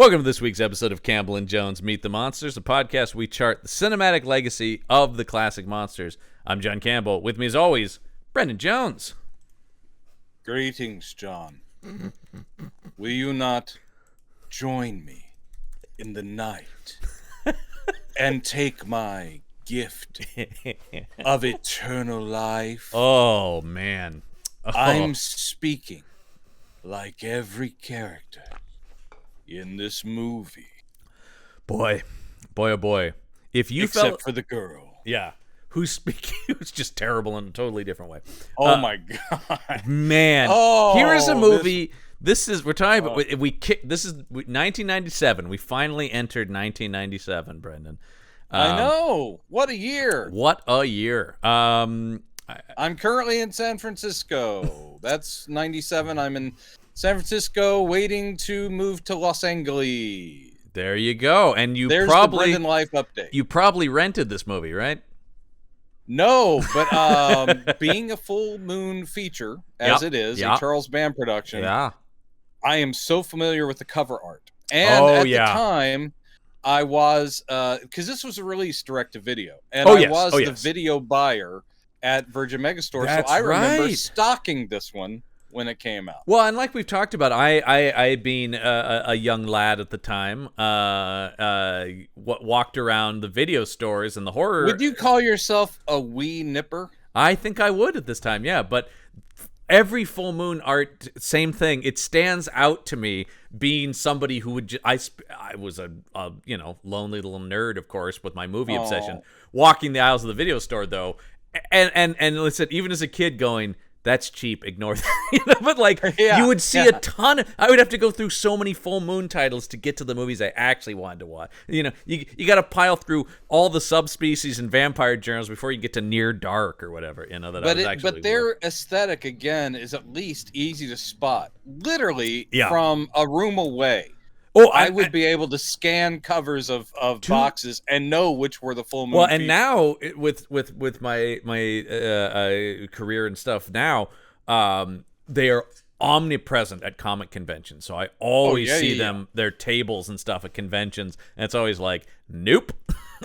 Welcome to this week's episode of Campbell and Jones Meet the Monsters, a podcast where we chart the cinematic legacy of the classic monsters. I'm John Campbell. With me, as always, Brendan Jones. Greetings, John. Will you not join me in the night and take my gift of eternal life? Oh, man. Oh. I'm speaking like every character in this movie. Boy, oh boy. If you Except for the girl. Yeah. Who's speaking, who's just terrible in a totally different way. Oh my God. Man. Oh, here is a movie. We're talking about, this is 1997. We finally entered 1997, Brendan. I know. What a year. What a year. I'm currently in San Francisco. That's 97. I'm in San Francisco waiting to move to Los Angeles. There you go. And There's the Brendan Life update. You probably rented this movie, right? No, but being a full moon feature, as it is, a Charles Band production, I am so familiar with the cover art. And at the time, I was, because this was a release direct-to-video, and I was the video buyer at Virgin Megastore, so I remember stocking this one when it came out. Well, and like we've talked about, I being a young lad at the time, walked around the video stores and the horror. Would you call yourself a wee nipper? I think I would at this time, yeah. But every full moon art, same thing. It stands out to me being somebody who would. I was a lonely little nerd, of course, with my movie obsession, walking the aisles of the video store though, and listen, even as a kid, going, that's cheap, ignore that. But like, you would see a ton. I would have to go through so many full moon titles to get to the movies I actually wanted to watch. You got to pile through all the subspecies and vampire journals before you get to Near Dark or whatever. But their aesthetic again is at least easy to spot, literally from a room away. Oh, I would be able to scan covers of boxes and know which were the full moon. Well, and now with my career and stuff now, they are omnipresent at comic conventions. So I always see them, their tables and stuff at conventions, and it's always like, nope,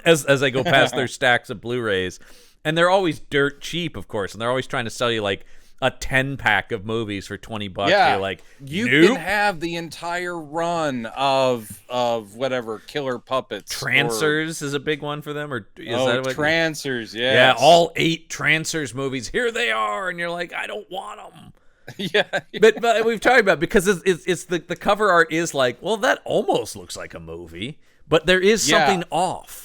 as I go past their stacks of Blu-rays, and they're always dirt cheap, of course, and they're always trying to sell you like a 10-pack of movies for $20. Yeah, you're like, you can have the entire run of whatever Killer Puppets. Trancers is a big one for them, or is that what? Trancers, yeah, all 8 Trancers movies. Here they are, and you're like, I don't want them. Yeah. But we've talked about it because it's the cover art is like, well, that almost looks like a movie, but there is something off.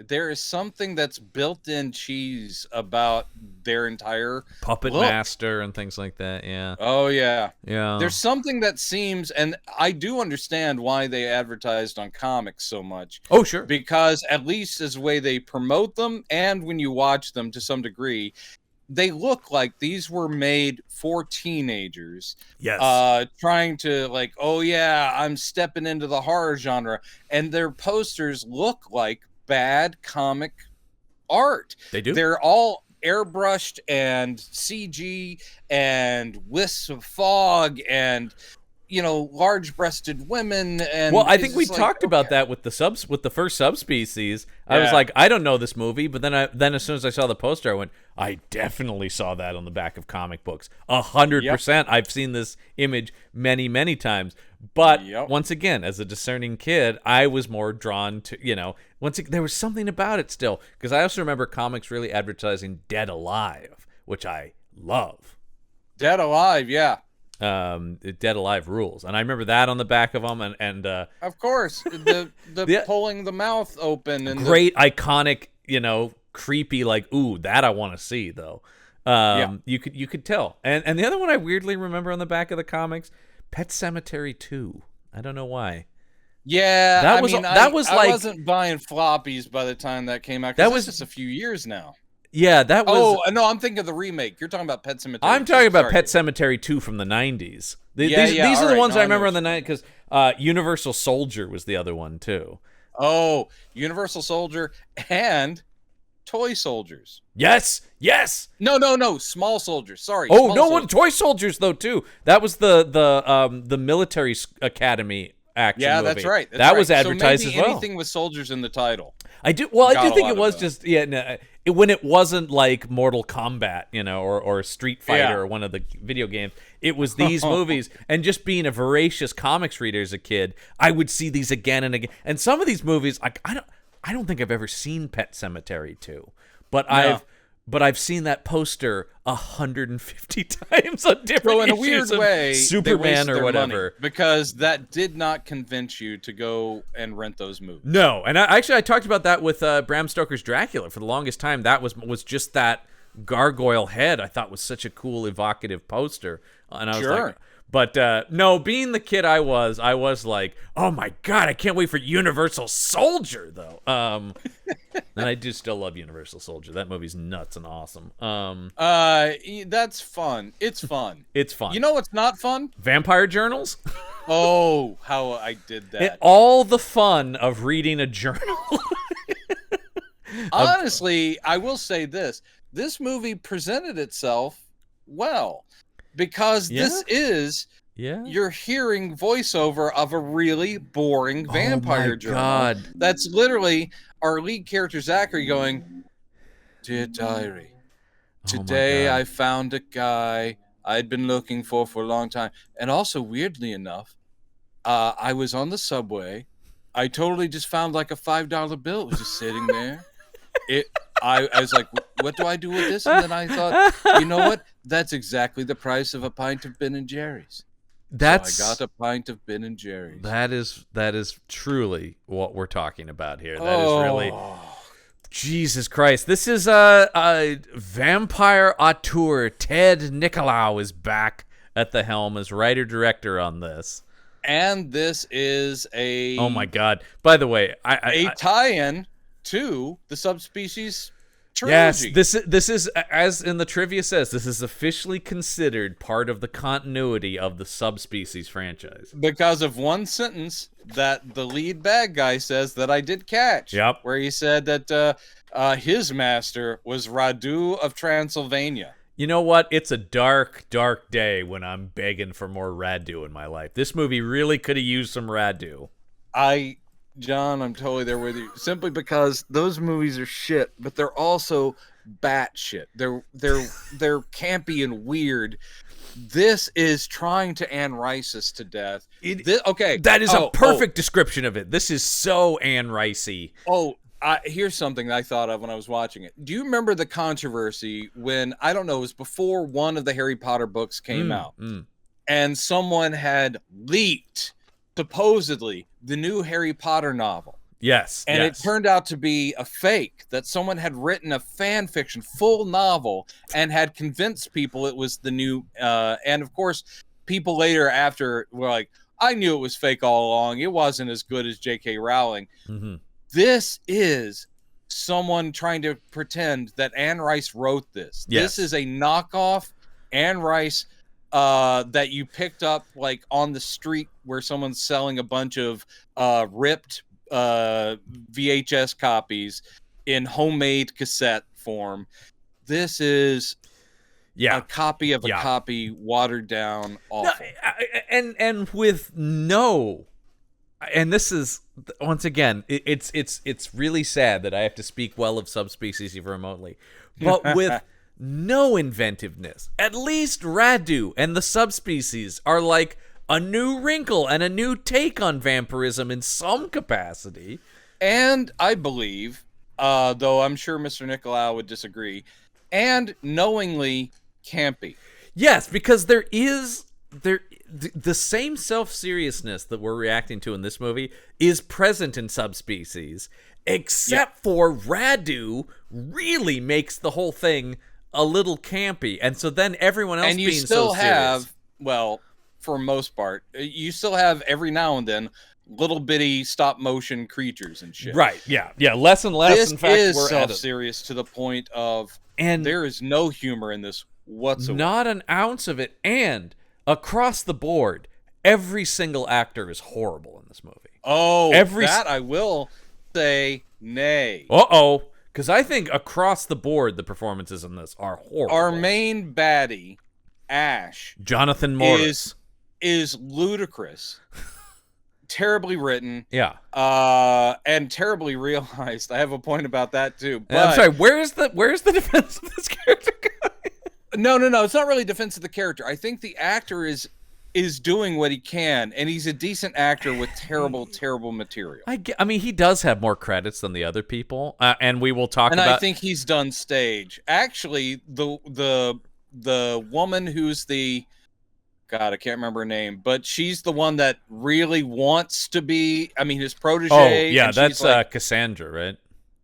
There is something that's built-in cheese about their entire Puppet look. Master and things like that. Yeah. Oh yeah. Yeah. There's something that seems, and I do understand why they advertised on comics so much. Oh sure. Because at least as the way they promote them, and when you watch them to some degree, they look like these were made for teenagers. Yes. Trying to like, oh yeah, I'm stepping into the horror genre, and their posters look like bad comic art. They do. They're all airbrushed and CG and wisps of fog and large-breasted women. And well, I think we talked about that with the first subspecies. I was like, I don't know this movie, but then as soon as I saw the poster, I went, I definitely saw that on the back of comic books. 100%. I've seen this image many, many times. But once again, as a discerning kid, I was more drawn to, there was something about it still. Because I also remember comics really advertising Dead Alive, which I love. Dead Alive, yeah. Dead Alive rules, and I remember that on the back of them, and of course the pulling the mouth open and great iconic, creepy, like, ooh, that I want to see though. You could tell, and the other one I weirdly remember on the back of the comics, Pet Sematary 2. I don't know why. Yeah, that was I like, wasn't buying floppies by the time that came out. That was just a few years now. Yeah, that was... Oh, no, I'm thinking of the remake. You're talking about Pet Sematary. I'm talking about Pet Sematary 2 from the 90s. These are the ones I remember in the 90s, because Universal Soldier was the other one, too. Oh, Universal Soldier and Toy Soldiers. Yes! No, Small Soldiers. Sorry. Oh, no, Toy Soldiers, though, too. That was the military academy action movie. That's right. That was advertised so maybe as well. Anything with soldiers in the title. I do think it was just when it wasn't like Mortal Kombat, or Street Fighter or one of the video games. It was these movies, and just being a voracious comics reader as a kid, I would see these again and again. And some of these movies, like I don't think I've ever seen Pet Sematary 2, but I've seen that poster 150 times on different in a weird way, Superman or whatever. Because that did not convince you to go and rent those movies. No, and I talked about that with Bram Stoker's Dracula. For the longest time, that was just that gargoyle head. I thought was such a cool, evocative poster, and I was like. But no, being the kid I was like, oh my God, I can't wait for Universal Soldier, though. And I do still love Universal Soldier. That movie's nuts and awesome. That's fun. It's fun. It's fun. You know what's not fun? Vampire journals? Oh, how I did that. All the fun of reading a journal. Honestly, I will say this. This movie presented itself well. Because this is you're hearing voiceover of a really boring vampire journal. God. That's literally our lead character Zachary going, "Dear diary, today I found a guy I'd been looking for a long time, and also weirdly enough, I was on the subway. I totally just found like a $5 bill. It was just sitting there. I was like, what do I do with this? And then I thought, you know what? That's exactly the price of a pint of Ben & Jerry's. So I got a pint of Ben & Jerry's. That is truly what we're talking about here. That is really... Jesus Christ. This is a vampire auteur. Ted Nicolau is back at the helm as writer-director on this. And this is a... Oh my God. By the way, a tie-in to the Subspecies trilogy. Yes, this is, as in the trivia says, this is officially considered part of the continuity of the Subspecies franchise. Because of one sentence that the lead bad guy says that I did catch. Yep. Where he said that his master was Radu of Transylvania. You know what? It's a dark, dark day when I'm begging for more Radu in my life. This movie really could have used some Radu. John, I'm totally there with you. Simply because those movies are shit, but they're also bat shit. They're campy and weird. This is trying to Anne Rice us to death. That is a perfect description of it. This is so Anne Rice-y. Here's something I thought of when I was watching it. Do you remember the controversy when, I don't know, it was before one of the Harry Potter books came out, and someone had leaked supposedly the new Harry Potter novel. Yes. And it turned out to be a fake, that someone had written a fan fiction full novel and had convinced people it was the new and of course people later after were like, I knew it was fake all along. It wasn't as good as J.K. Rowling. Mm-hmm. This is someone trying to pretend that Anne Rice wrote this. Yes. This is a knockoff Anne Rice that you picked up like on the street where someone's selling a bunch of ripped VHS copies in homemade cassette form. This is a copy of a copy, watered down, awful. No, and with no, and this is once again, it's really sad that I have to speak well of Subspecies even remotely, but with no inventiveness. At least Radu and the Subspecies are like a new wrinkle and a new take on vampirism in some capacity. And I believe, though I'm sure Mr. Nicolau would disagree, and knowingly campy. Yes, because there is the same self-seriousness that we're reacting to in this movie is present in Subspecies, except for Radu really makes the whole thing a little campy, and so then everyone else and you being still so have serious. Well, for most part, you still have every now and then little bitty stop motion creatures and shit. Right? Yeah. Less and less. This in fact, is we're self-serious to the point of, and there is no humor in this whatsoever. Not an ounce of it. And across the board, every single actor is horrible in this movie. Oh, I will say nay. Because I think across the board, the performances in this are horrible. Our main baddie, Ash, Jonathan Morris, is ludicrous terribly written. Yeah. And terribly realized. I have a point about that too. But I'm sorry. Where's the defense of this character going? No. It's not really defense of the character. I think the actor is doing what he can, and he's a decent actor with terrible material. I mean, he does have more credits than the other people, and we will talk about. And I think he's done stage. Actually, the woman who's the God, I can't remember her name, but she's the one that really wants to be. I mean, his protege. Oh yeah, that's like, Cassandra, right?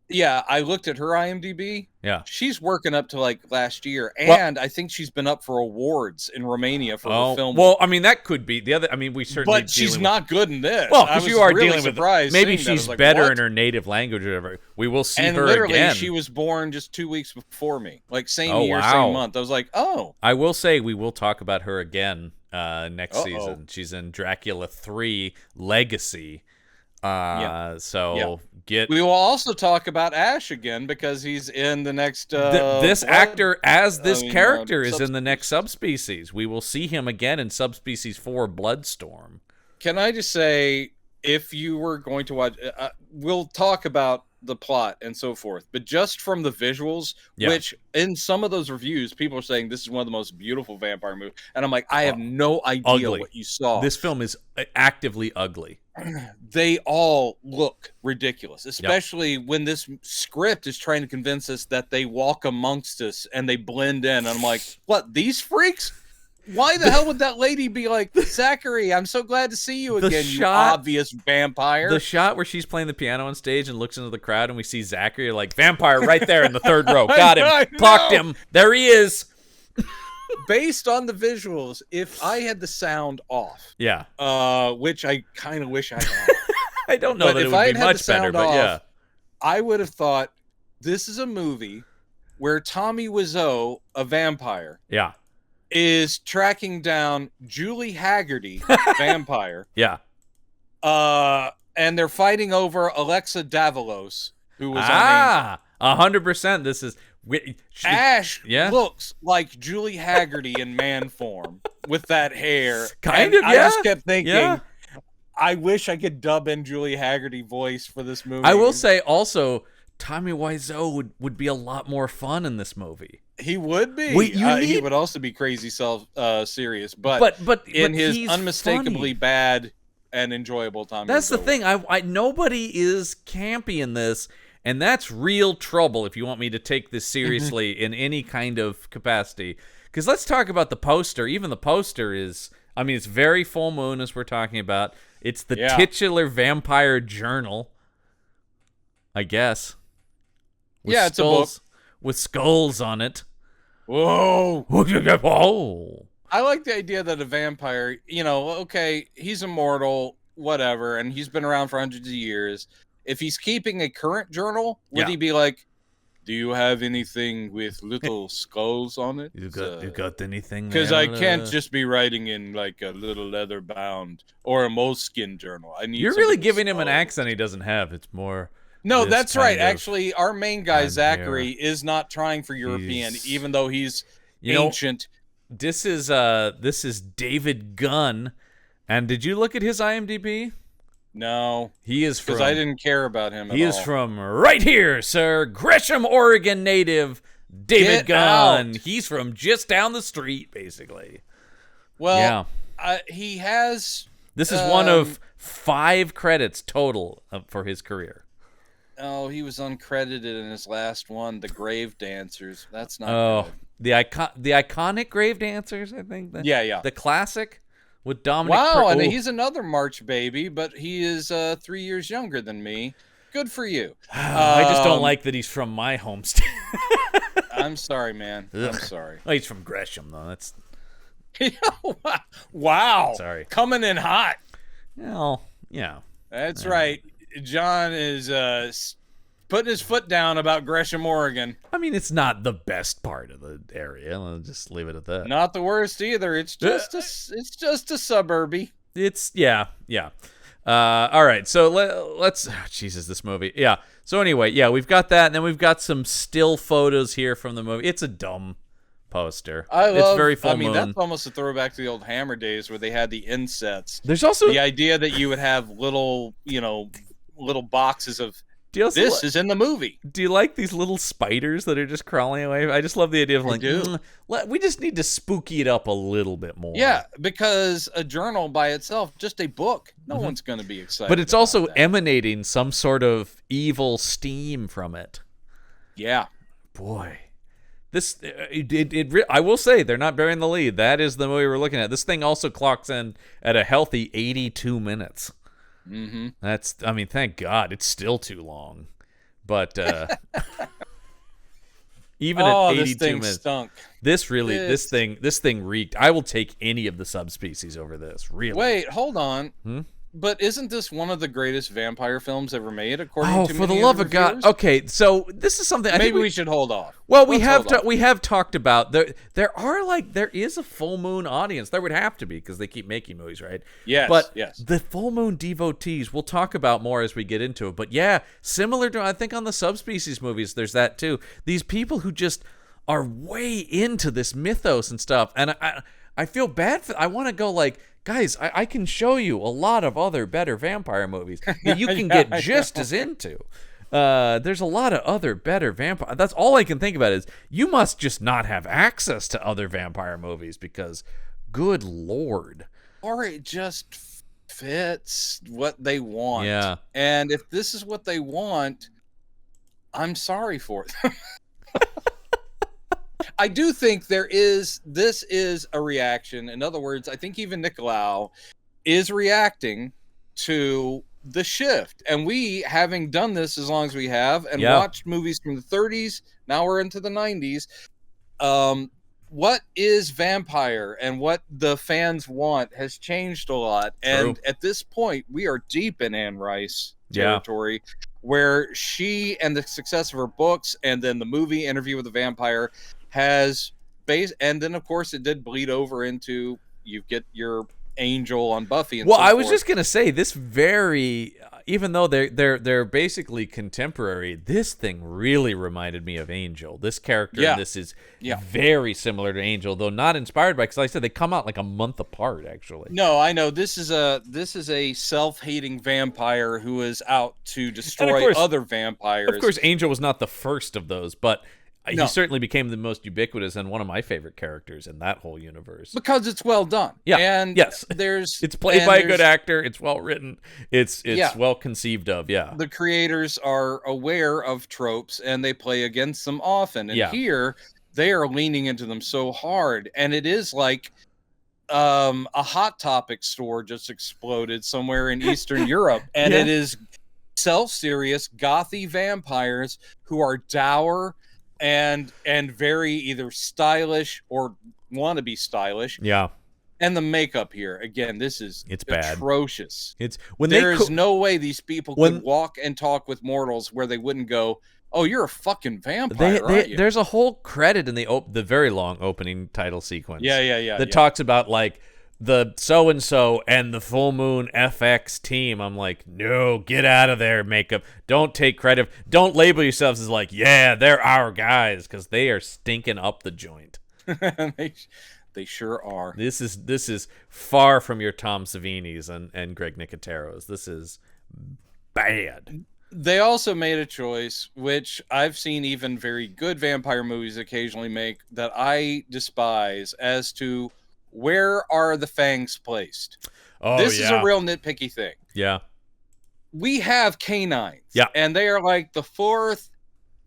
Yeah, I looked at her IMDb. Yeah. She's working up to like last year. And I think she's been up for awards in Romania for her film. Well, I mean, that could be the other. I mean, we certainly. But she's not good in this. Well, because you are really dealing with. Maybe she's like, better in her native language or whatever. We will see her literally, again. She was born just 2 weeks before me. Like same year, same month. I was like, oh. I will say we will talk about her again next season. She's in Dracula 3 Legacy. We will also talk about Ash again because he's in the next this actor as this character is in the next Subspecies. We will see him again in Subspecies 4 Bloodstorm. Can I just say, if you were going to watch, we'll talk about the plot and so forth, but just from the visuals, which in some of those reviews people are saying this is one of the most beautiful vampire movies, and I'm like, I have no idea what you saw. This film is actively ugly. They all look ridiculous, especially when this script is trying to convince us that they walk amongst us and they blend in. And I'm like, what, these freaks? Why the hell would that lady be like, Zachary, I'm so glad to see you again, you obvious vampire? The shot where she's playing the piano on stage and looks into the crowd and we see Zachary, like, vampire right there in the third row. Got him. Clocked him. There he is. Based on the visuals, if I had the sound off, which I kind of wish I had. I don't know that it would be much better, but I would have thought this is a movie where Tommy Wiseau, a vampire, is tracking down Julie Haggerty, vampire. And they're fighting over Alexa Davalos, who was on 100%. This is Ash looks like Julie Haggerty in man form with that hair. I just kept thinking, I wish I could dub in Julie Haggerty voice for this movie. I will say also, Tommy Wiseau would be a lot more fun in this movie. He would be. He would also be crazy serious, but in his unmistakably bad and enjoyable Tommy. That's the thing. Nobody is campy in this, and that's real trouble if you want me to take this seriously in any kind of capacity. Because let's talk about the poster. Even the poster is, I mean, it's very full moon as we're talking about. It's the titular vampire journal, I guess. It's a book. With skulls on it. Whoa. Whoa. I like the idea that a vampire, okay, he's immortal, whatever, and he's been around for hundreds of years. If he's keeping a current journal, would he be like, do you have anything with little skulls on it? You got anything? Because I can't just be writing in like a little leather bound or a moleskin journal. I need. You're really giving him an accent he doesn't have. It's more. No, that's right. Actually, our main guy, Zachary, is not trying for European, even though he's ancient. This is David Gunn. And did you look at his IMDb? No. He is from... Because I didn't care about him at all. He is from right here, sir. Gresham, Oregon native David Gunn. He's from just down the street, basically. Well, he has... This is one of 5 credits total for his career. Oh, he was uncredited in his last one, The Grave Dancers. That's not good. The iconic Grave Dancers, I think. The classic with Dominic. Wow, and he's another March baby, but he is 3 years younger than me. Good for you. I just don't like that he's from my home state. I'm sorry, man. I'm sorry. Oh, he's from Gresham, though. That's. Wow. Sorry. Coming in hot. Well, yeah. That's right. John is putting his foot down about Gresham, Oregon. I mean, it's not the best part of the area. I'll just leave it at that. Not the worst either. It's just a suburby. It's all right. So let's. Jesus, this movie. Yeah. So anyway, we've got that, and then we've got some still photos here from the movie. It's a dumb poster. It's very full moon. That's almost a throwback to the old Hammer days where they had the insets. There's also the idea that you would have little boxes of this is in the movie. Do you like these little spiders that are just crawling away? I just love the idea of we just need to spooky it up a little bit more. Yeah, because a journal by itself, just a book, no one's going to be excited. But it's also emanating some sort of evil steam from it. Yeah. Boy. This I will say they're not bearing the lead. That is the movie we're looking at. This thing also clocks in at a healthy 82 minutes. Mm-hmm. Thank God it's still too long, but even at 82 minutes, stunk. This thing reeked. I will take any of the subspecies over this. Really? Wait, hold on. But isn't this one of the greatest vampire films ever made? According to for the love of God. Okay, so this is something. Maybe we should hold off. Well, we have talked about there is a full moon audience. There would have to be because they keep making movies, right? Yes. But yes. The full moon devotees, we'll talk about more as we get into it. But yeah, similar to I think on the subspecies movies, there's that too. These people who just are way into this mythos and stuff, and I feel bad for. I want to go like. Guys, I can show you a lot of other better vampire movies that you can get just as into. There's a lot of other better vampire. That's all I can think about is you must just not have access to other vampire movies because, good Lord. Or it just fits what they want. Yeah. And if this is what they want, I'm sorry for it. I do think this is a reaction. In other words, I think even Nicolau is reacting to the shift. And we, having done this as long as we have and watched movies from the 30s, now we're into the 90s. What is vampire and what the fans want has changed a lot. True. And at this point, we are deep in Anne Rice territory where she and the success of her books and then the movie Interview with the Vampire has base, and then of course it did bleed over into you get your Angel on Buffy. And I was just gonna say this even though they're basically contemporary, this thing really reminded me of Angel. This character, and this is very similar to Angel, though not inspired by. Because like I said, they come out like a month apart, actually. No, I know this is a self-hating vampire who is out to destroy other vampires. Of course, Angel was not the first of those, but. He certainly became the most ubiquitous and one of my favorite characters in that whole universe. Because it's well done. Yeah. And it's played by a good actor. It's well written. It's well conceived of. Yeah. The creators are aware of tropes and they play against them often. And here they are leaning into them so hard. And it is like a Hot Topic store just exploded somewhere in Eastern Europe. And it is self-serious, gothy vampires who are dour and very either stylish or want to be stylish. Yeah. And the makeup here, again, it's bad. Atrocious. There's no way these people could walk and talk with mortals where they wouldn't go, "Oh, you're a fucking vampire, aren't you?" There's a whole credit in the very long opening title sequence. That talks about like the so-and-so and the Full Moon FX team. I'm like, no, get out of there, makeup. Don't take credit. Don't label yourselves as like, yeah, they're our guys, because they are stinking up the joint. They sure are. This is far from your Tom Savini's and Greg Nicotero's. This is bad. They also made a choice, which I've seen even very good vampire movies occasionally make, that I despise, as to where are the fangs placed? This is a real nitpicky thing. Yeah. We have canines. Yeah. And they are like the fourth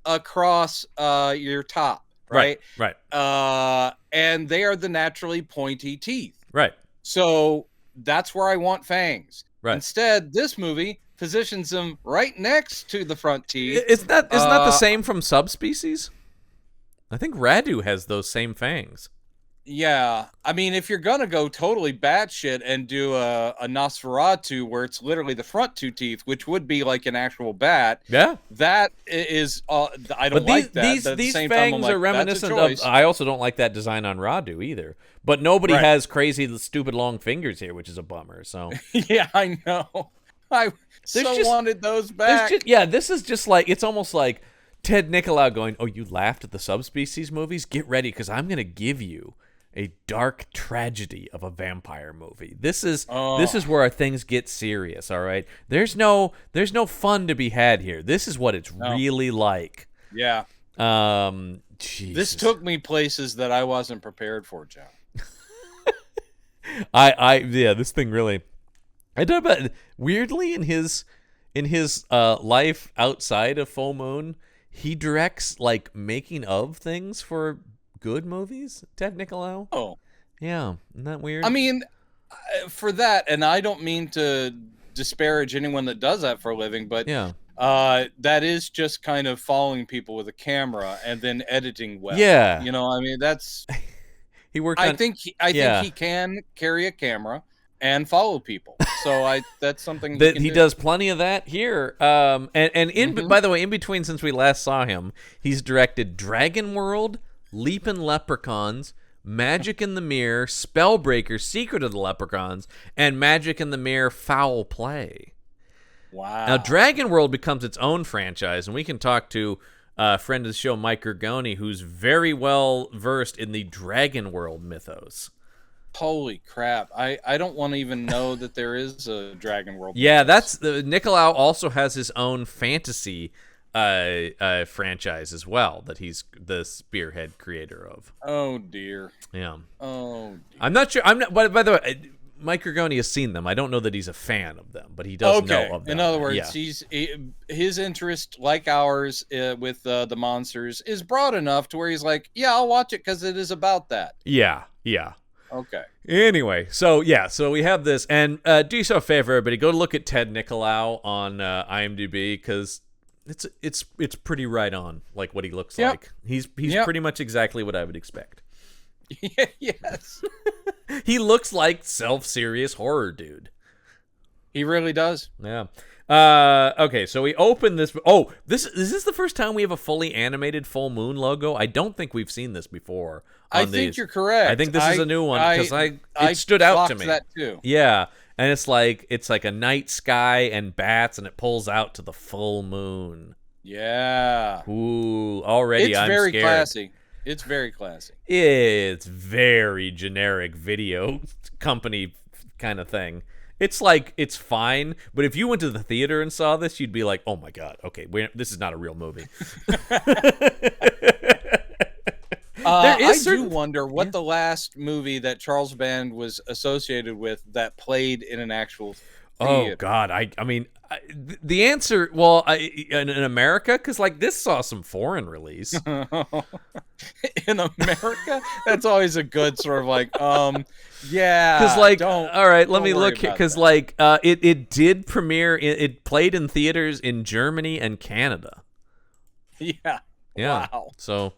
across your top, right? Right. And they are the naturally pointy teeth. Right. So that's where I want fangs. Right. Instead, this movie positions them right next to the front teeth. Isn't that the same from Subspecies? I think Radu has those same fangs. Yeah, I mean, if you're gonna go totally batshit and do a Nosferatu where it's literally the front two teeth, which would be like an actual bat, that is I don't like that. These fangs are reminiscent of. I also don't like that design on Radu either. But nobody has crazy, stupid long fingers here, which is a bummer. So yeah, I know. I wanted those back. This is just like, it's almost like Ted Nicolau going, oh, you laughed at the Subspecies movies? Get ready, because I'm going to give you a dark tragedy of a vampire movie. This is where things get serious, all right? There's no fun to be had here. This is what it's really like. Yeah. Jesus. This took me places that I wasn't prepared for, John. This thing really. I don't know about weirdly in his life outside of Full Moon, he directs like making of things for good movies. Ted Nicolau. Oh, yeah, isn't that weird? I mean, for that, and I don't mean to disparage anyone that does that for a living, but yeah. That is just kind of following people with a camera and then editing well. Yeah, you know, I mean, that's he worked. I think he can carry a camera and follow people. So that's something that he does plenty of that here. And by the way, in between since we last saw him, he's directed Dragon World, Leapin' Leprechauns, Magic in the Mirror, Spellbreaker, Secret of the Leprechauns, and Magic in the Mirror Foul Play. Wow. Now, Dragon World becomes its own franchise, and we can talk to a friend of the show, Mike Gergoni, who's very well versed in the Dragon World mythos. Holy crap. I don't want to even know that there is a Dragon World. Yeah, mythos. Nicolau also has his own fantasy franchise as well that he's the spearhead creator of. Oh, dear. Yeah. Oh, dear. I'm not sure. By the way, Mike Gergoni has seen them. I don't know that he's a fan of them, but he does know of them. In other words, his interest, like ours, with the monsters, is broad enough to where he's like, yeah, I'll watch it because it is about that. Yeah. Okay. Anyway, so we have this, and do yourself a favor, everybody, go look at Ted Nicolau on IMDb because it's pretty right on, like what he looks like. He's pretty much exactly what I would expect. Yes. He looks like self-serious horror dude. He really does. Yeah. Okay, so we open this. Oh, is this the first time we have a fully animated Full Moon logo? I don't think we've seen this before. I think you're correct. I think this is a new one because it stood out to me. That too. Yeah, and it's like a night sky and bats, and it pulls out to the full moon. Yeah. Ooh, already I'm very scared. Classy. It's very classy. It's very generic video company kind of thing. It's like, it's fine, but if you went to the theater and saw this, you'd be like, oh my God, okay, this is not a real movie. I do wonder what the last movie that Charles Band was associated with that played in an actual theater. Oh God, I mean, the answer, well, in America, because like this saw some foreign release. In America, that's always a good sort of like, yeah. Because like, all right, let me look here. Because like, it did premiere. It played in theaters in Germany and Canada. Yeah. Yeah. Wow. So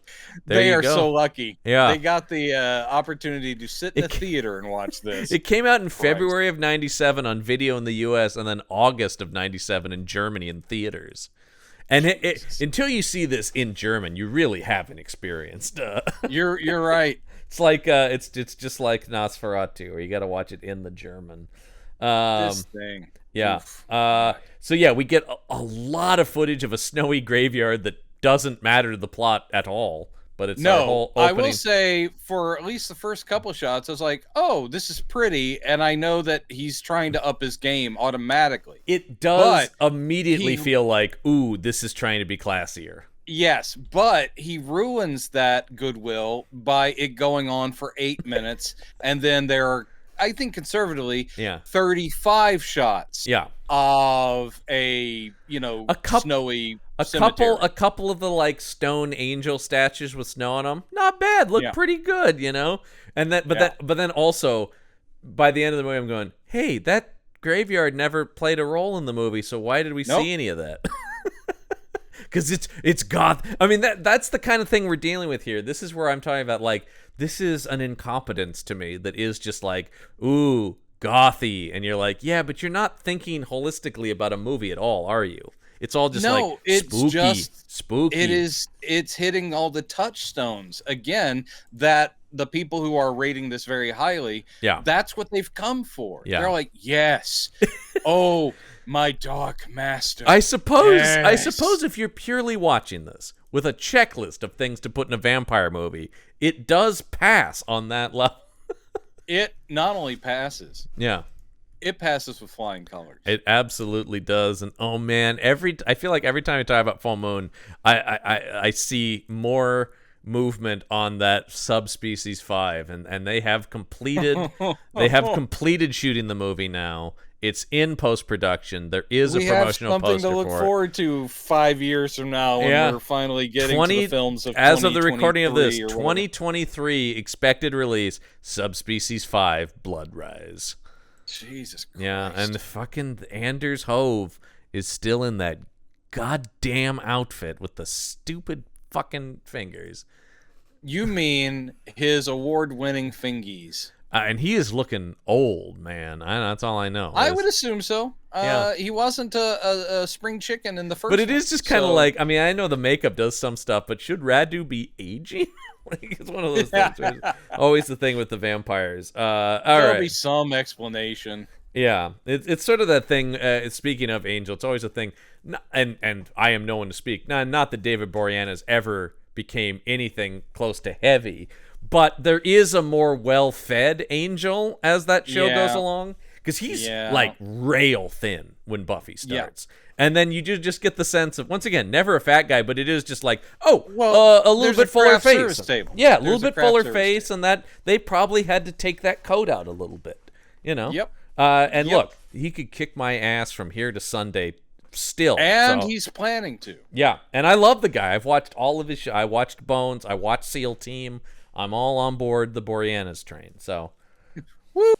they are so lucky. Yeah. They got the opportunity to sit in the theater and watch this. It came out in February of '97 on video in the U.S. and then August of '97 in Germany in theaters. And until you see this in German, you really haven't experienced. You're right. It's like it's just like Nosferatu, where you got to watch it in the German. This thing. Yeah. So yeah, we get a lot of footage of a snowy graveyard that doesn't matter to the plot at all, but it's our whole opening. I will say for at least the first couple shots, I was like, oh, this is pretty, and I know that he's trying to up his game automatically. It does immediately feel like, ooh, this is trying to be classier. Yes, but he ruins that goodwill by it going on for 8 minutes, and then there are, I think conservatively, 35 shots of a snowy cemetery. A couple of the like stone angel statues with snow on them, not bad, look pretty good, And but then also by the end of the movie, I'm going, hey, that graveyard never played a role in the movie, so why did we see any of that? Because it's goth. I mean, that's the kind of thing we're dealing with here. This is where I'm talking about, like, this is an incompetence to me that is just like, ooh, gothy, and you're like, yeah, but you're not thinking holistically about a movie at all, are you? It's all just like spooky. It's hitting all the touchstones again that the people who are rating this very highly, that's what they've come for. Yeah. They're like, yes, oh, my dark master. I suppose if you're purely watching this with a checklist of things to put in a vampire movie, it does pass on that level. It not only passes. Yeah. It passes with flying colors. It absolutely does. And oh man, I feel like every time I talk about full moon, I see more movement on that subspecies 5, and they have completed shooting the movie now. It's in post-production. There is a promotional poster for it. We have something to look forward to 5 years from now when we're finally getting to the films of as of the recording of this, 2023 expected release, Subspecies 5, Blood Rise. Jesus Christ. Yeah, and the fucking Anders Hove is still in that goddamn outfit with the stupid fucking fingers. You mean his award-winning fingies? And he is looking old, man. That's all I know. I would assume so. He wasn't a spring chicken in the first. But it is just kind of like, I mean, I know the makeup does some stuff, but should Radu be aging? Like, it's one of those things. Where always the thing with the vampires. There'll be some explanation. Yeah, it's sort of that thing. Speaking of Angel, it's always a thing. And I am no one to speak. Not that David Boreanaz ever became anything close to heavy. But there is a more well-fed Angel as that show goes along. Because he's like rail thin when Buffy starts. And then you just get the sense of, once again, never a fat guy, but it is just like, a little bit fuller face. Yeah, a little bit fuller face, and that they probably had to take that coat out a little bit. You know? Yep. Look, he could kick my ass from here to Sunday still. And he's planning to. Yeah, and I love the guy. I've watched all of his shows. I watched Bones. I watched SEAL Team. I'm all on board the Boreanaz train. So, woo!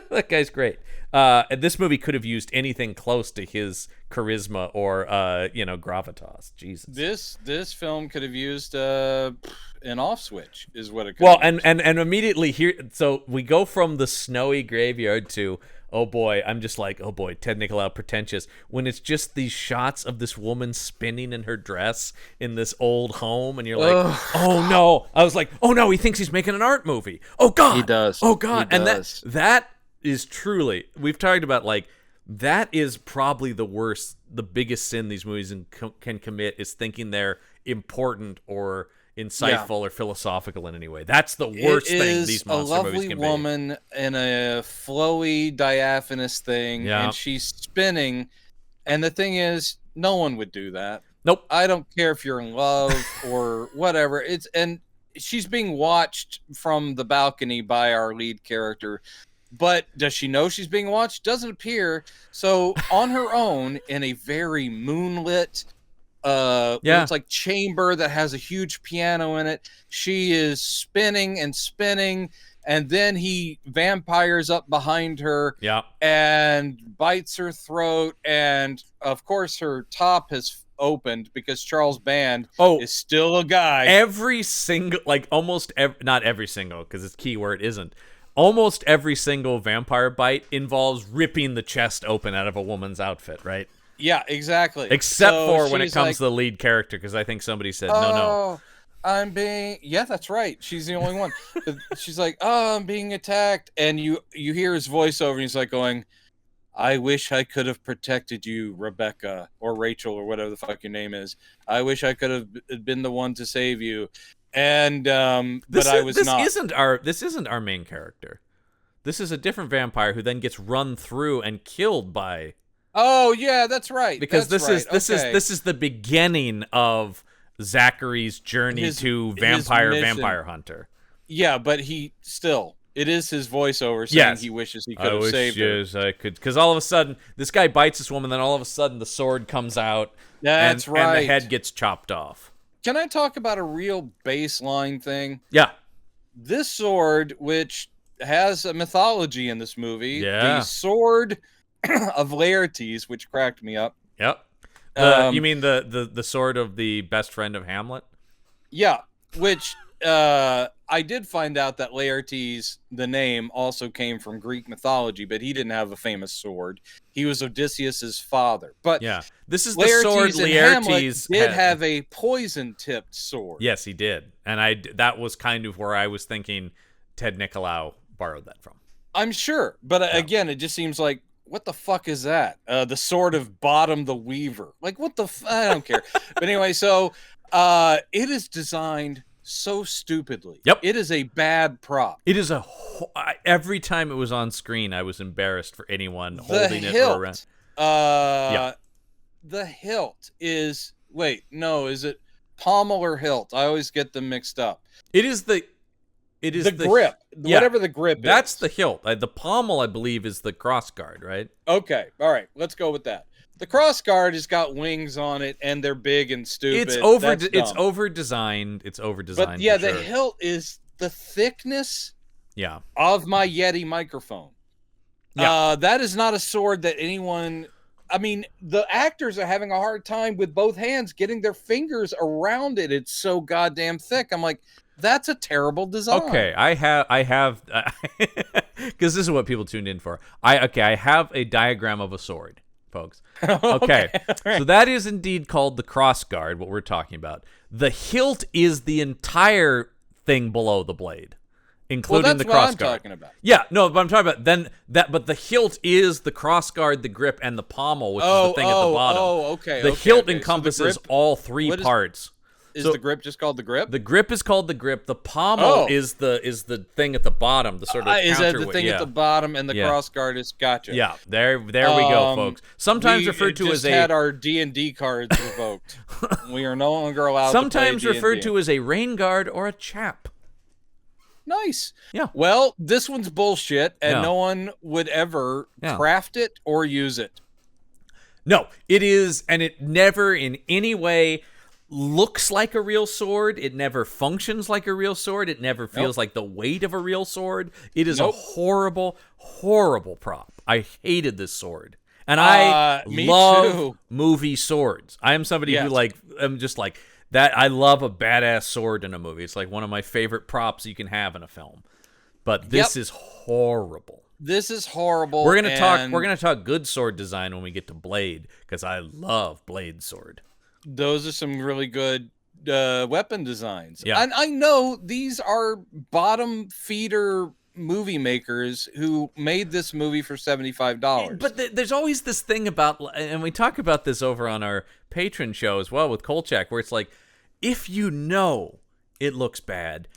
That guy's great. This movie could have used anything close to his charisma or gravitas. Jesus. This film could have used an off switch, is what it could. Well, and immediately here, so we go from the snowy graveyard to, oh boy, I'm just like, oh boy, Ted Nicolau pretentious, when it's just these shots of this woman spinning in her dress in this old home, and you're like, oh no. I was like, oh no, he thinks he's making an art movie. Oh God. He does. Oh God. And that is truly, we've talked about, like, that is probably the biggest sin these movies can commit, is thinking they're important or insightful or philosophical in any way. That's the worst thing these monster movies can be. A lovely woman in a flowy, diaphanous thing, and she's spinning. And the thing is, no one would do that. Nope. I don't care if you're in love or whatever. And she's being watched from the balcony by our lead character. But does she know she's being watched? Doesn't appear. So on her own, in a very moonlit, it's like chamber that has a huge piano in it, she is spinning and spinning, and then he vampires up behind her and bites her throat, and of course her top has opened because Charles Band is still a guy. Every single, like not every single, because it's keyword isn't. Almost every single vampire bite involves ripping the chest open out of a woman's outfit, right? Yeah, exactly. Except for when it comes to the lead character, because I think somebody said, no. Yeah, that's right. She's the only one. She's like, I'm being attacked. And you hear his voiceover, and he's like going, I wish I could have protected you, Rebecca, or Rachel, or whatever the fuck your name is. I wish I could have been the one to save you. And but I was not. This isn't our main character. This is a different vampire who then gets run through and killed by. Oh yeah, that's right. Because this is the beginning of Zachary's journey to vampire hunter. Yeah, but it is his voiceover saying he wishes he could have saved her. Yes, I could. Because all of a sudden, this guy bites this woman, then all of a sudden the sword comes out. That's right. And the head gets chopped off. Can I talk about a real baseline thing? Yeah. This sword, which has a mythology in this movie, the sword of Laertes, which cracked me up. Yep. You mean the sword of the best friend of Hamlet? Yeah, which I did find out that Laertes, the name, also came from Greek mythology, but he didn't have a famous sword. He was Odysseus's father. But yeah, this is the sword Laertes did have a poison-tipped sword. Yes, he did, and that was kind of where I was thinking Ted Nicolau borrowed that from. I'm sure, but again, it just seems like, what the fuck is that? The sword of Bottom the Weaver. Like, what the I don't care. But anyway, so It is designed so stupidly. Yep. It is a bad prop. It is every time it was on screen, I was embarrassed for anyone holding it around. The hilt is is it pommel or hilt? I always get them mixed up. It is the grip. Whatever the grip is. That's the hilt. The pommel, I believe, is the crossguard, right? Okay. All right. Let's go with that. The crossguard has got wings on it, and they're big and stupid. It's over-designed. It's over-designed. But yeah, the hilt is the thickness of my Yeti microphone. Yeah. That is not a sword that anyone... I mean, the actors are having a hard time with both hands getting their fingers around it. It's so goddamn thick. I'm like, that's a terrible design. Okay, I have, because this is what people tuned in for. I have a diagram of a sword, folks. Okay, so that is indeed called the crossguard, what we're talking about. The hilt is the entire thing below the blade, including the crossguard. That's what I'm talking about. Yeah, no, but I'm talking about but the hilt is the crossguard, the grip, and the pommel, which is the thing at the bottom. Okay. The hilt encompasses all three parts. Is the grip just called the grip? The grip is called the grip. The pommel is the thing at the bottom, the sort of is that the thing at the bottom, and the crossguard is gotcha. Yeah, there we go, folks. Sometimes referred to as had our D&D cards revoked. We are no longer allowed. Sometimes to play referred to as a rain guard or a chap. Nice. Yeah. Well, this one's bullshit, and no one would ever craft it or use it. No, it is, and it never in any way looks like a real sword. It never functions like a real sword. It never feels like the weight of a real sword. It is a horrible, horrible prop. I hated this sword. And I love movie swords. I am somebody who I'm just like that. I love a badass sword in a movie. It's like one of my favorite props you can have in a film. But this is horrible. This is horrible. We're gonna talk good sword design when we get to Blade, because I love Blade sword. Those are some really good weapon designs. Yeah. And I know these are bottom feeder movie makers who made this movie for $75. But there's always this thing about, and we talk about this over on our Patreon show as well with Kolchak, where it's like, if you know it looks bad,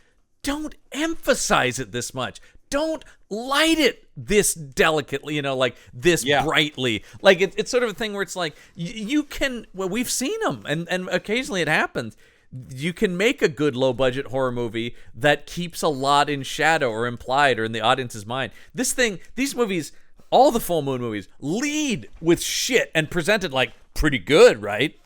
don't emphasize it this much. Don't light it this delicately, like this brightly. Like it's sort of a thing where it's like you can. Well, we've seen them, and occasionally it happens. You can make a good low budget horror movie that keeps a lot in shadow or implied or in the audience's mind. These movies, all the full moon movies, lead with shit and presented like pretty good, right?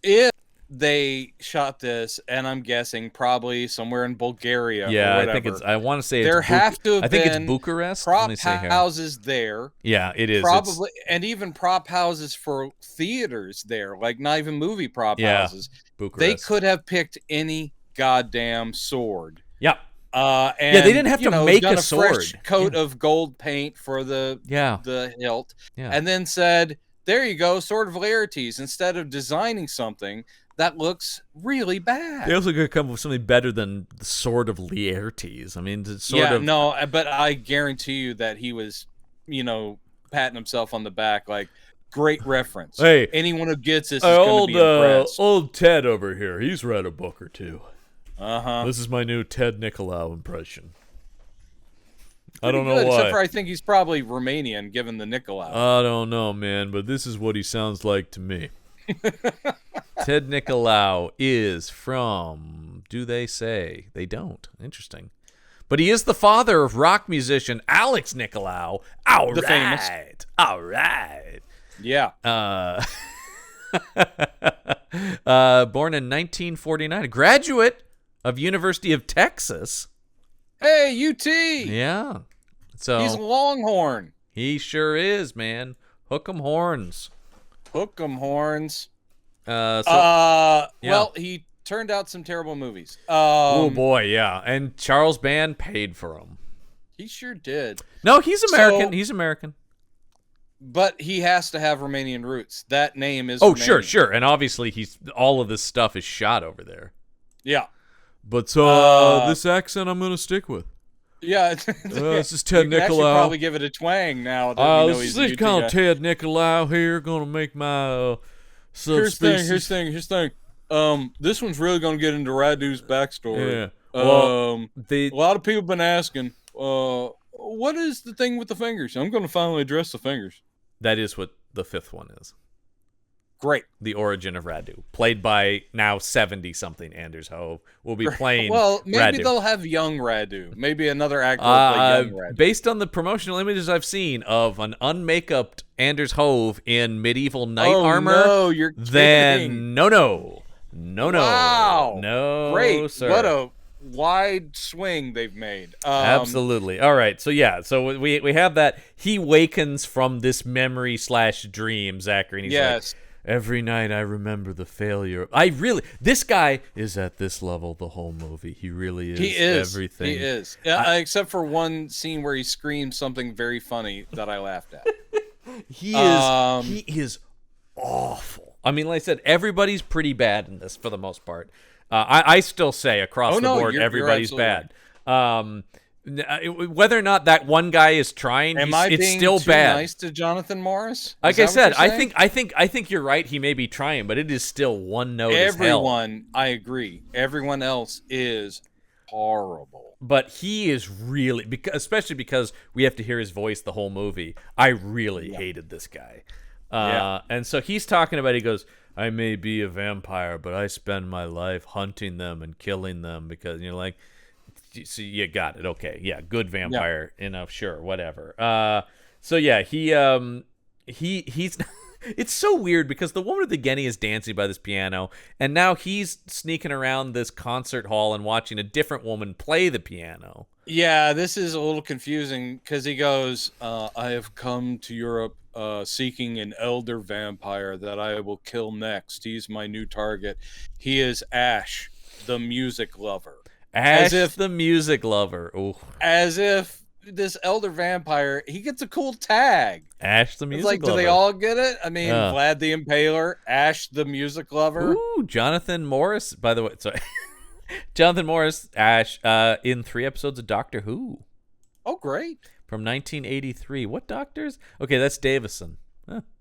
If they shot this, and I'm guessing probably somewhere in Bulgaria. Yeah, or whatever. I think I want to say there have to have I think been it's Bucharest. Prop houses there. Yeah, it is probably, and even prop houses for theaters there, like not even movie prop houses. Bucharest. They could have picked any goddamn sword. Yeah. And, they didn't have to make a sword. Fresh coat of gold paint for the hilt, and then said, "There you go, Sword of Laertes." Instead of designing something that looks really bad. They also could come up with something better than the Sword of Laertes. I mean, but I guarantee you that he was, patting himself on the back like, great reference. Hey, anyone who gets this is going to be impressed. Old Ted over here, he's read a book or two. Uh-huh. This is my new Ted Nicolau impression. I don't know why. Except for I think he's probably Romanian, given the Nicolau. I don't know, man, but this is what he sounds like to me. Ted Nicolau is from, do they say? They don't. Interesting. But he is the father of rock musician Alex Nicolau. The famous. All right. Yeah. Born in 1949, a graduate of University of Texas. Hey, UT. Yeah. So he's a Longhorn. He sure is, man. Hook 'em horns. Hook 'em horns. Well, he turned out some terrible movies. Oh boy, yeah. And Charles Band paid for them. He sure did. No, he's American. He's American. But he has to have Romanian roots. That name is Romanian. Sure. And obviously all of this stuff is shot over there. Yeah. But this accent I'm going to stick with. Yeah. This is Ted Nicolau. Actually probably give it a twang now. This is kind of Ted Nicolau here. Going to make my Here's thing. This one's really going to get into Radu's backstory. Yeah. Well, a lot of people have been asking, what is the thing with the fingers? I'm going to finally address the fingers. That is what the 5th one is. Great. The origin of Radu, played by now 70-something Anders Hove, will be playing. Well, maybe Radu. They'll have young Radu. Maybe another actor will play young Radu. Based on the promotional images I've seen of an unmakeuped Anders Hove in medieval knight armor, no, you're kidding. Then no. Wow. No, great, sir. What a wide swing they've made. Absolutely. All right. So yeah. So we have that. He wakens from this memory / dream, Zachary. And he's like, every night I remember the failure. This guy is at this level the whole movie. He really is. He is everything. He is. Except for one scene where he screams something very funny that I laughed at. He is awful. I mean, like I said, everybody's pretty bad in this for the most part. I still say across the board, everybody's bad. Whether or not that one guy is trying, it's still bad. Nice to Jonathan Morris? Like I said, I think you're right. He may be trying, but it is still one note. Everyone, I agree. Everyone else is horrible. But he is really, especially because we have to hear his voice the whole movie. I really hated this guy. And so he's talking about. He goes, "I may be a vampire, but I spend my life hunting them and killing them because you're like." So you got it. Okay. Yeah. Good vampire. Enough. Sure. Whatever. So yeah, he's it's so weird because the woman at the beginning is dancing by this piano and now he's sneaking around this concert hall and watching a different woman play the piano. Yeah. This is a little confusing because he goes, I have come to Europe seeking an elder vampire that I will kill next. He's my new target. He is Ash, the music lover. Ash, the music lover. Ooh. As if this elder vampire, he gets a cool tag. Ash, the music lover. Do they all get it? I mean, Vlad the Impaler, Ash, the music lover. Ooh, Jonathan Morris. By the way, sorry. Jonathan Morris, Ash, in 3 episodes of Doctor Who. Oh, great. From 1983. What doctors? Okay, that's Davison.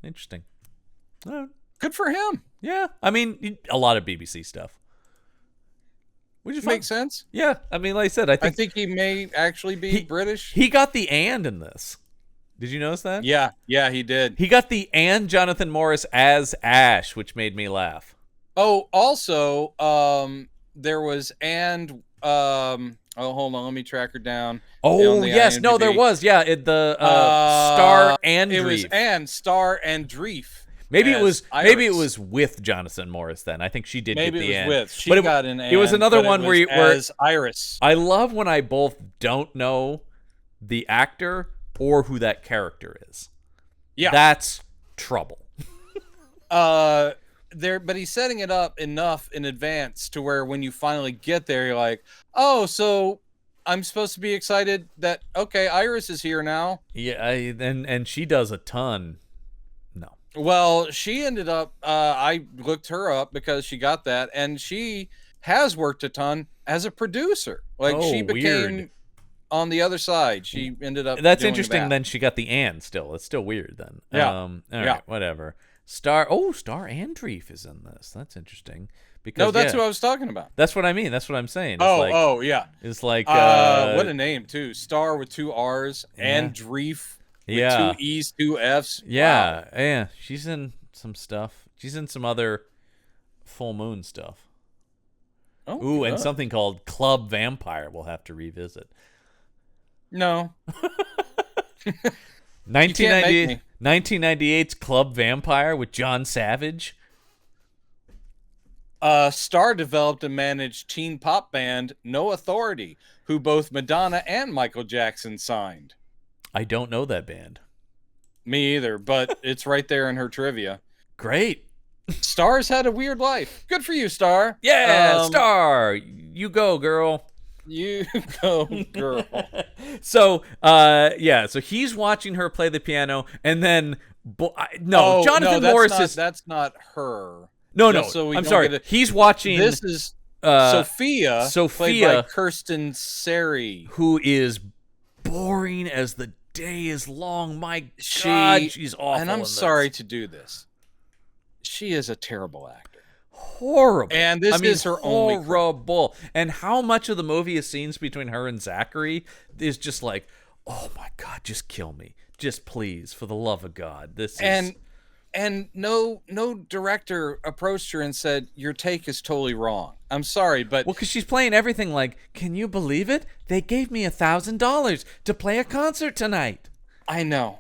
Interesting. Good for him. Yeah. I mean, a lot of BBC stuff. Which makes sense. Yeah, I mean, like I said, I think he may actually be British. He got the "and" in this. Did you notice that? Yeah, he did. He got the "and" Jonathan Morris as Ash, which made me laugh. Oh, also, there was "and." Hold on, let me track her down. Oh, yes, no, there was. Yeah, Star and it was "and" Star and Dreef. Maybe it was with Jonathan Morris then. I think she did get the end. With. She got an It was another one where as Iris. I love when I both don't know the actor or who that character is. Yeah. That's trouble. But he's setting it up enough in advance to where when you finally get there, you're like, oh, so I'm supposed to be excited that, okay, Iris is here now. Yeah, and she does a ton. Well, she ended up, I looked her up because she got that, and she has worked a ton as a producer. She became on the other side. She ended up That's interesting, then she got the "and" still. It's still weird then. Yeah. All right, whatever. Star and Dreef is in this. That's interesting. Because, that's who I was talking about. That's what I mean. That's what I'm saying. It's yeah. It's like... what a name, too. Star with 2 R's and Dreef. With 2 E's, 2 F's. Yeah, wow. Yeah. She's in some stuff. She's in some other full moon stuff. Oh, ooh, and something called Club Vampire we'll have to revisit. No. 1998's Club Vampire with John Savage. Star developed and managed teen pop band No Authority, who both Madonna and Michael Jackson signed. I don't know that band. Me either, but it's right there in her trivia. Great. Star's had a weird life. Good for you, Star. Yeah, Star. You go, girl. You go, girl. So he's watching her play the piano, and then Jonathan Morris is... That's not her. No. So I'm sorry. He's watching... This is Sophia, played by Kirsten Seri. Who is boring as the day is long. My God, she's awful. And I'm sorry to do this. She is a terrible actor. horrible. And this is her only horrible. And how much of the movie is scenes between her and Zachary is just like, oh my God, just kill me. Just please, for the love of God. This is... And no director approached her and said, your take is totally wrong. I'm sorry, but... Well, because she's playing everything like, can you believe it? They gave me $1,000 to play a concert tonight. I know.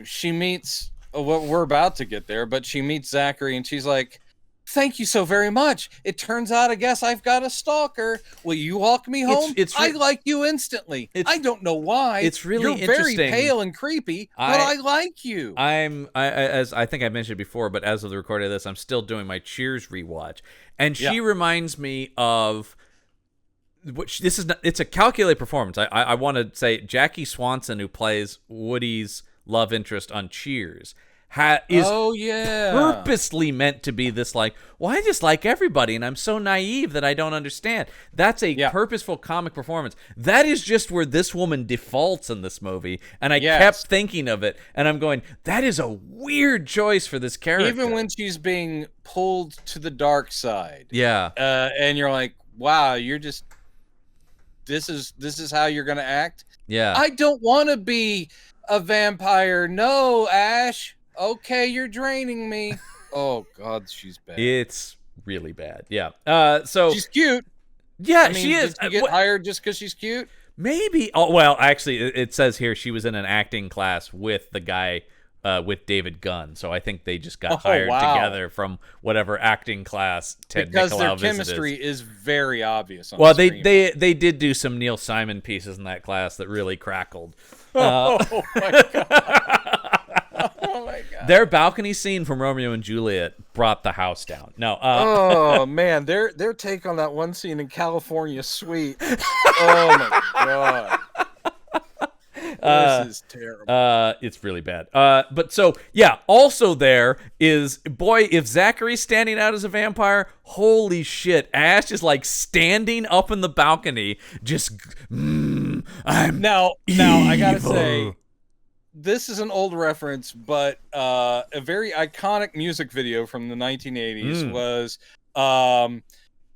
She meets... Well, we're about to get there, but she meets Zachary and she's like, thank you so very much. It turns out, I guess I've got a stalker. Will you walk me home? I like you instantly. I don't know why. It's really You're interesting. very pale and creepy, but I like you. As I think I mentioned before, but as of the recording of this, I'm still doing my Cheers rewatch, and she reminds me of. It's a calculated performance. I want to say Jackie Swanson, who plays Woody's love interest on Cheers, is purposely meant to be this like, well, I just like everybody and I'm so naive that I don't understand. That's a purposeful comic performance. That is just where this woman defaults in this movie, and I kept thinking of it, and I'm going, that is a weird choice for this character. Even when she's being pulled to the dark side. Yeah. And you're like, wow, you're just... This is how you're going to act? Yeah. I don't want to be a vampire. No, Ash. Okay, you're draining me. Oh God, she's bad. It's really bad. Yeah. So she's cute. Yeah, she is. Did she get hired just because she's cute? Maybe. Oh well, actually, it says here she was in an acting class with the guy, with David Gunn. So I think they just got hired together from whatever acting class Ted Nicolau visited. Because their chemistry is very obvious. Well, they did do some Neil Simon pieces in that class that really crackled. Oh my God. Oh my God. Their balcony scene from Romeo and Juliet brought the house down. No. Oh man, their take on that one scene in California Suite. Oh my God. This is terrible. It's really bad. But so yeah, also there is, boy, if Zachary's standing out as a vampire, holy shit, Ash is like standing up in the balcony, just I'm now I gotta say, this is an old reference, but a very iconic music video from the 1980s was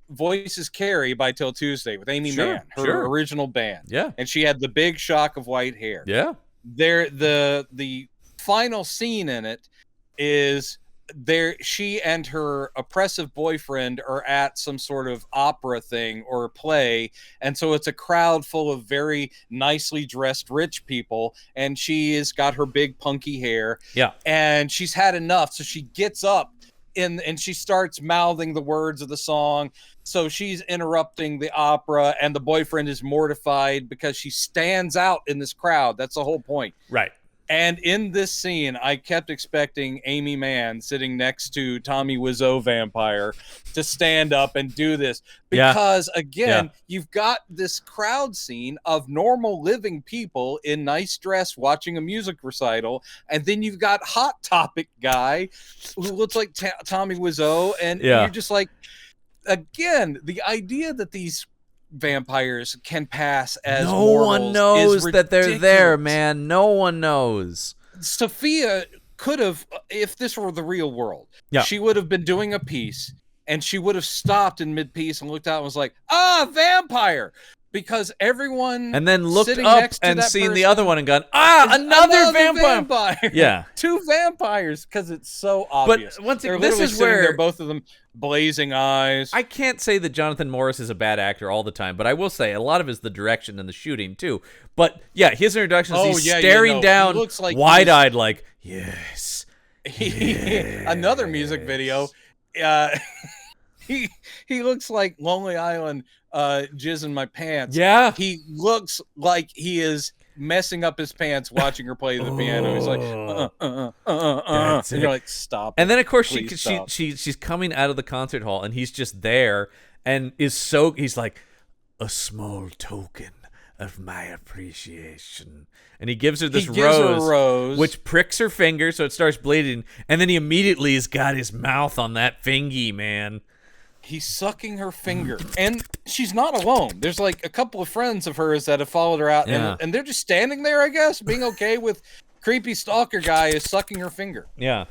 Voices Carry by Till Tuesday with Amy Mann, her original band. Yeah. And she had the big shock of white hair. Yeah. The final scene in it is she and her oppressive boyfriend are at some sort of opera thing or play, and so it's a crowd full of very nicely dressed rich people, and she has got her big punky hair. Yeah. And she's had enough, so she gets up and she starts mouthing the words of the song. So she's interrupting the opera, and the boyfriend is mortified because she stands out in this crowd. That's the whole point. Right. And in this scene, I kept expecting Amy Mann sitting next to Tommy Wiseau vampire to stand up and do this. Because, again, you've got this crowd scene of normal living people in nice dress watching a music recital. And then you've got Hot Topic guy who looks like Tommy Wiseau. And you're just like, again, the idea that these vampires can pass as no one knows that they're there, man. No one knows. Sophia could have, if this were the real world, she would have been doing a piece and she would have stopped in mid-piece and looked out and was like, vampire, because everyone and then looked up and seen the other one and gone, another vampire. Yeah. Two vampires, because it's so obvious. But once again, this is where they're both of them blazing eyes. I can't say that Jonathan Morris is a bad actor all the time, but I will say a lot of it is the direction and the shooting too. But yeah, his introduction is he's staring down, like wide-eyed, like, yes. Another music video. He looks like Lonely Island, jizz in my pants. Yeah. He looks like he is messing up his pants watching her play the piano. He's like, and you're like, stop. And then of course she's coming out of the concert hall and he's just there and he's like, a small token of my appreciation. And he gives her this rose, which pricks her finger so it starts bleeding, and then he immediately has got his mouth on that fingy, man. He's sucking her finger, and she's not alone. There's like a couple of friends of hers that have followed her out, and they're just standing there, I guess, being okay with creepy stalker guy is sucking her finger. Yeah,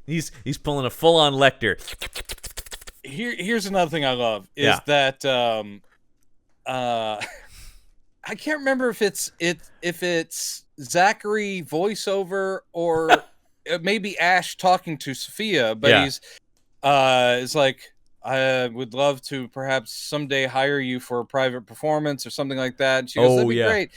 he's pulling a full-on Lecter. Here's another thing I love is that I can't remember if it's Zachary voiceover or maybe Ash talking to Sophia, but he's it's like, I would love to perhaps someday hire you for a private performance or something like that. And she goes, that'd be great.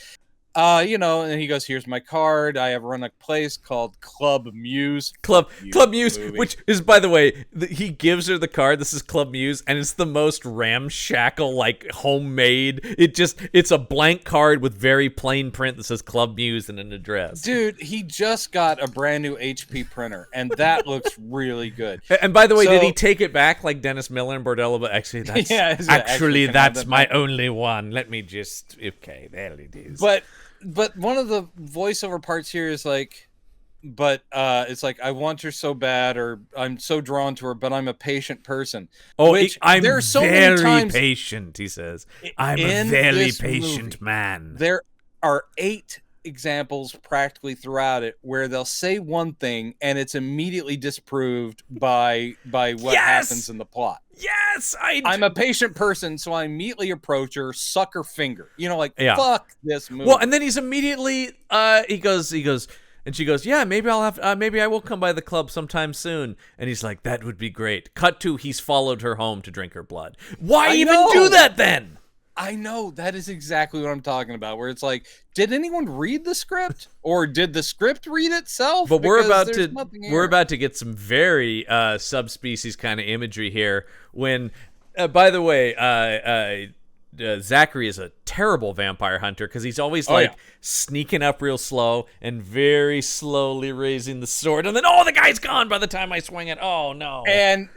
And he goes, here's my card. I have run a place called Club Muse. Club Muse, movie. Which is, by the way, he gives her the card. This is Club Muse, and it's the most ramshackle, like, homemade. It's a blank card with very plain print that says Club Muse and an address. Dude, he just got a brand new HP printer, and that looks really good. And by the way, did he take it back like Dennis Miller and Bordello? But actually, that's my only one. Let me just... Okay, there it is. But one of the voiceover parts here is like, it's like, I want her so bad, or I'm so drawn to her, but I'm a patient person. Oh, I'm very patient, he says. I'm a very patient man. There are 8 examples practically throughout it where they'll say one thing and it's immediately disproved by what happens in the plot. Yes, I'm a patient person, so I immediately approach her, suck her finger. Fuck this movie. Well, and then he's immediately he goes, and she goes, yeah, maybe I will come by the club sometime soon. And he's like, that would be great. Cut to, he's followed her home to drink her blood. Why even do that then? I know, that is exactly what I'm talking about, where it's like, did anyone read the script, or did the script read itself? But we're about to get some very subspecies kind of imagery here. When, by the way, Zachary is a terrible vampire hunter because he's always sneaking up real slow and very slowly raising the sword, and then the guy's gone by the time I swing it. Oh no! And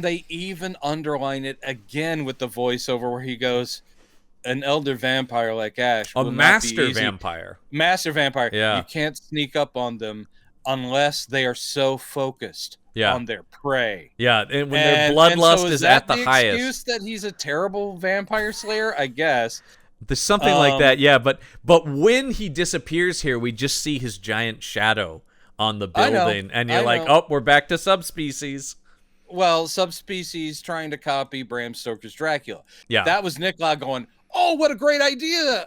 they even underline it again with the voiceover where he goes, an elder vampire like Ash. A master vampire. Master vampire. Yeah. You can't sneak up on them unless they are so focused on their prey. Yeah, and when their bloodlust is at the highest. Excuse that he's a terrible vampire slayer, I guess. There's something like that, yeah. But when he disappears here, we just see his giant shadow on the building. And you're like, oh, we're back to subspecies. Well, subspecies trying to copy Bram Stoker's Dracula. Yeah. That was Nikolai going, oh, what a great idea,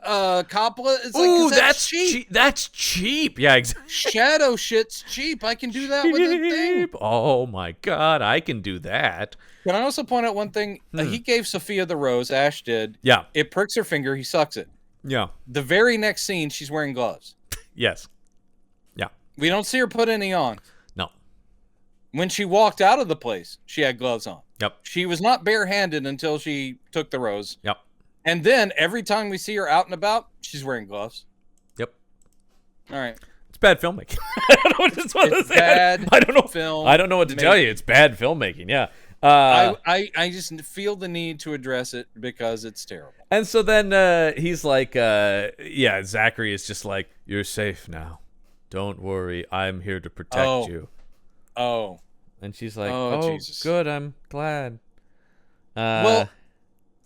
Coppola. It's like, ooh, that's cheap. That's cheap. Yeah, exactly. Shadow shit's cheap. I can do that with a thing. Oh, my God. I can do that. Can I also point out one thing? He gave Sophia the rose. Ash did. Yeah. It pricks her finger. He sucks it. Yeah. The very next scene, she's wearing gloves. Yes. Yeah. We don't see her put any on. No. When she walked out of the place, she had gloves on. Yep. She was not barehanded until she took the rose. Yep. And then every time we see her out and about, she's wearing gloves. Yep. All right. It's bad filmmaking. I don't know what to say. I don't know. I don't know what to tell you. It's bad filmmaking. Yeah. I just feel the need to address it because it's terrible. And so then he's like, Zachary is just like, you're safe now. Don't worry. I'm here to protect you. Oh. And she's like, Jesus. Good. I'm glad. Well,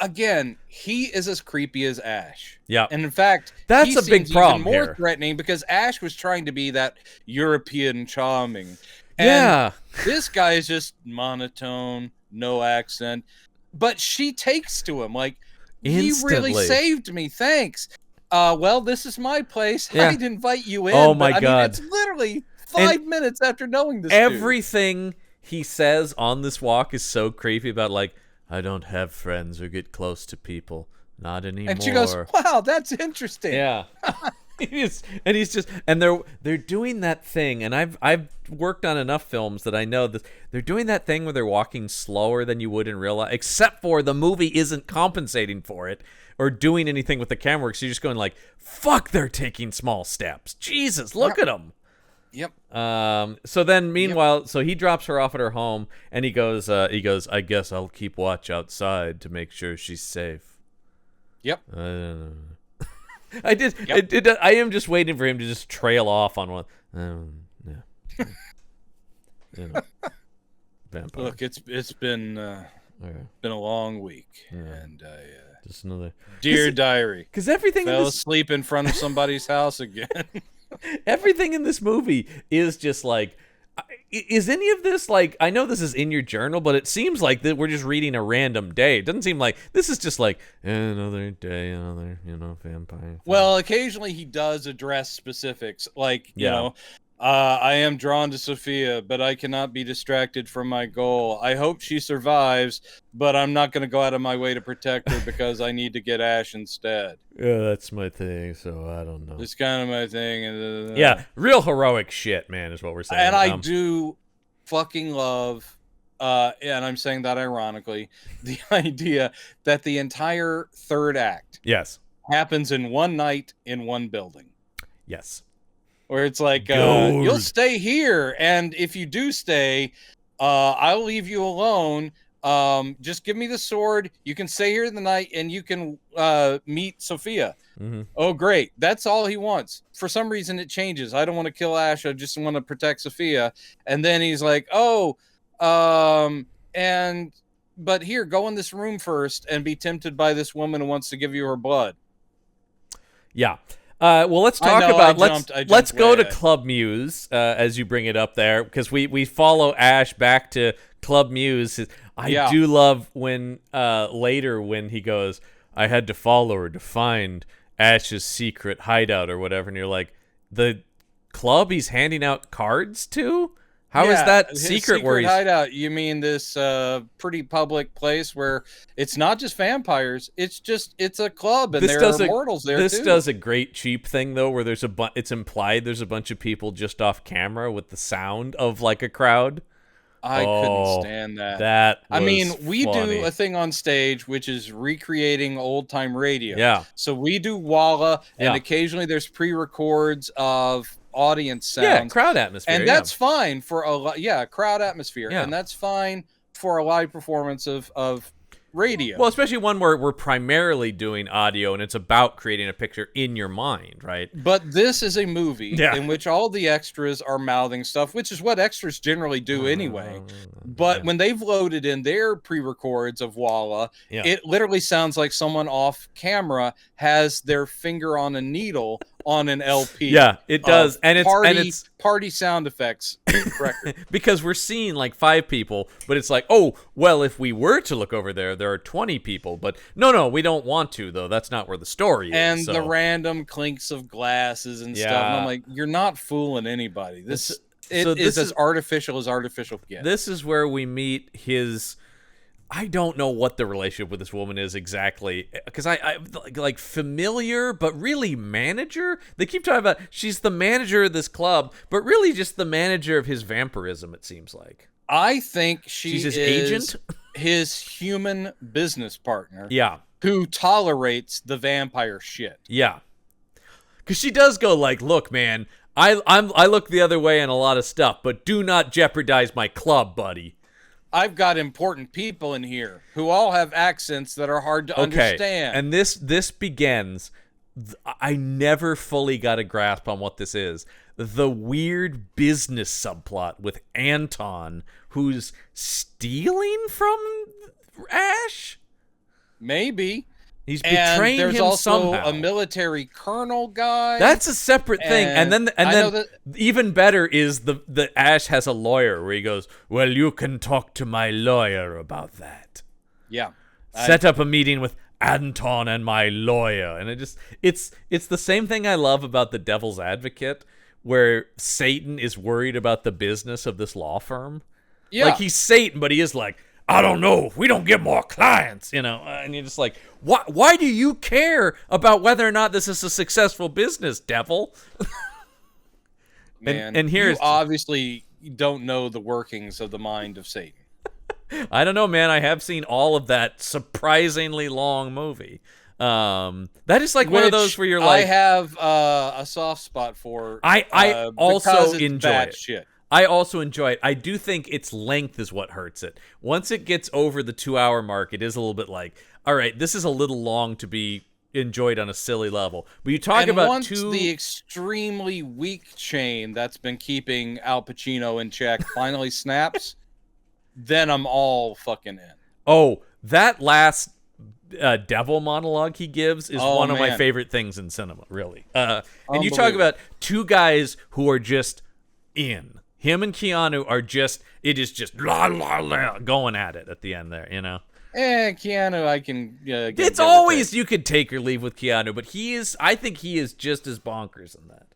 again, he is as creepy as Ash. Yeah. And in fact, that's a big problem even more here. Threatening because Ash was trying to be that European charming. And this guy is just monotone, no accent. But she takes to him like, instantly. You really saved me. Thanks. Well, this is my place. Yeah. I'd invite you in. Oh, my God. I mean, it's literally 5 minutes after knowing this everything he says on this walk is so creepy about, like, I don't have friends or get close to people. Not anymore. And she goes, wow, that's interesting. Yeah. And they're doing that thing, and I've worked on enough films that I know that they're doing that thing where they're walking slower than you would in real life, except for the movie isn't compensating for it or doing anything with the camera work. So you're just going like, fuck, they're taking small steps. Jesus, look at them. Yep. So then meanwhile, so he drops her off at her home and he goes, I guess I'll keep watch outside to make sure she's safe. Yep. I am just waiting for him to just trail off on one. Yeah. Vampire. Look, it's been a long week, and just another dear diary. Because everything fell asleep in front of somebody's house again. Everything in this movie is just like, Is any of this like, I know this is in your journal, but it seems like that we're just reading a random day. It doesn't seem like this is just like another day, another, vampire. Well, occasionally he does address specifics, like, I am drawn to Sophia, but I cannot be distracted from my goal. I hope she survives, but I'm not going to go out of my way to protect her because I need to get Ash instead. Yeah, that's my thing, so I don't know. It's kind of my thing. Yeah, real heroic shit, man, is what we're saying. And I do fucking love, and I'm saying that ironically, the idea that the entire third act happens in one night in one building. Yes. Where it's like, you'll stay here, and if you do stay, I'll leave you alone. Just give me the sword. You can stay here the night, and you can meet Sophia. Mm-hmm. Oh, great. That's all he wants. For some reason, it changes. I don't want to kill Ash. I just want to protect Sophia. And then he's like, but here, go in this room first and be tempted by this woman who wants to give you her blood. Yeah. Well, let's talk about let's go to Club Muse as you bring it up there, because we follow Ash back to Club Muse. I do love when later when he goes, I had to follow her to find Ash's secret hideout or whatever, and you're like, the club he's handing out cards to? How is that secret where he's... hideout? You mean this pretty public place where it's not just vampires, it's a club, and there are mortals there too. This does a great cheap thing though, where it's implied there's a bunch of people just off camera with the sound of like a crowd. I couldn't stand that. We do a thing on stage which is recreating old time radio. Yeah. So we do Walla, and occasionally there's pre-records of audience sounds. Yeah, crowd atmosphere. And that's fine for crowd atmosphere. Yeah. And that's fine for a live performance of radio. Well, especially one where we're primarily doing audio and it's about creating a picture in your mind, right? But this is a movie in which all the extras are mouthing stuff, which is what extras generally do anyway. But when they've loaded in their pre-records of Walla, it literally sounds like someone off camera has their finger on a needle on an LP. Yeah, it does. And it's party sound effects record. Because we're seeing like 5 people, but it's like, oh, well, if we were to look over there are 20 people. But no, we don't want to, though. That's not where the story is. And the random clinks of glasses and stuff. And I'm like, you're not fooling anybody. This is as artificial as artificial gets. This is where we meet his... I don't know what the relationship with this woman is exactly, because I like familiar, but really manager. They keep talking about she's the manager of this club, but really just the manager of his vampirism, it seems like. I think she's his agent, his human business partner. Yeah, who tolerates the vampire shit. Yeah, because she does go like, "Look, man, I look the other way on a lot of stuff, but do not jeopardize my club, buddy. I've got important people in here who all have accents that are hard to understand." And this begins. I never fully got a grasp on what this is. The weird business subplot with Anton, who's stealing from Ash? Maybe. He's betraying him somehow. There's also a military colonel guy. That's a separate thing. And then even better is the Ash has a lawyer where he goes, well, you can talk to my lawyer about that. Yeah. Set up a meeting with Anton and my lawyer. And it's the same thing I love about the Devil's Advocate, where Satan is worried about the business of this law firm. Yeah. Like, he's Satan, but he is like, I don't know, if we don't get more clients, and you're just like, why do you care about whether or not this is a successful business, devil? Man, and here's, you obviously don't know the workings of the mind of Satan. I don't know, man. I have seen all of that surprisingly long movie. That is like one of those where you're like, I have a soft spot for. I also enjoy it. Shit. I also enjoy it. I do think its length is what hurts it. Once it gets over the 2-hour mark, it is a little bit like, all right, this is a little long to be enjoyed on a silly level. But you talk about once the extremely weak chain that's been keeping Al Pacino in check finally snaps, then I'm all fucking in. Oh, that last devil monologue he gives is one of my favorite things in cinema, really. And you talk about 2 guys who are just in. Him and Keanu are just la la la going at it at the end there, you know. Keanu, I can. It's always you could take or leave with Keanu, but I think he is just as bonkers in that.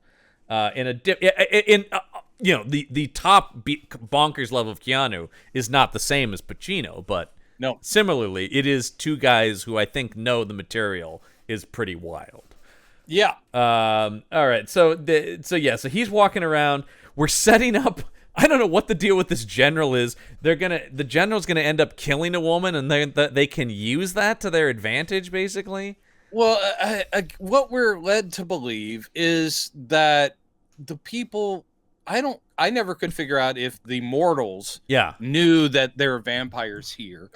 The top bonkers level of Keanu is not the same as Pacino, but no. Similarly, it is two guys who I think know the material is pretty wild. Yeah. All right. So he's walking around. We're setting up. I don't know what the deal with this general is. The general's gonna end up killing a woman, and they can use that to their advantage, basically. Well, what we're led to believe is that the people. I never could figure out if the mortals knew that there are vampires here.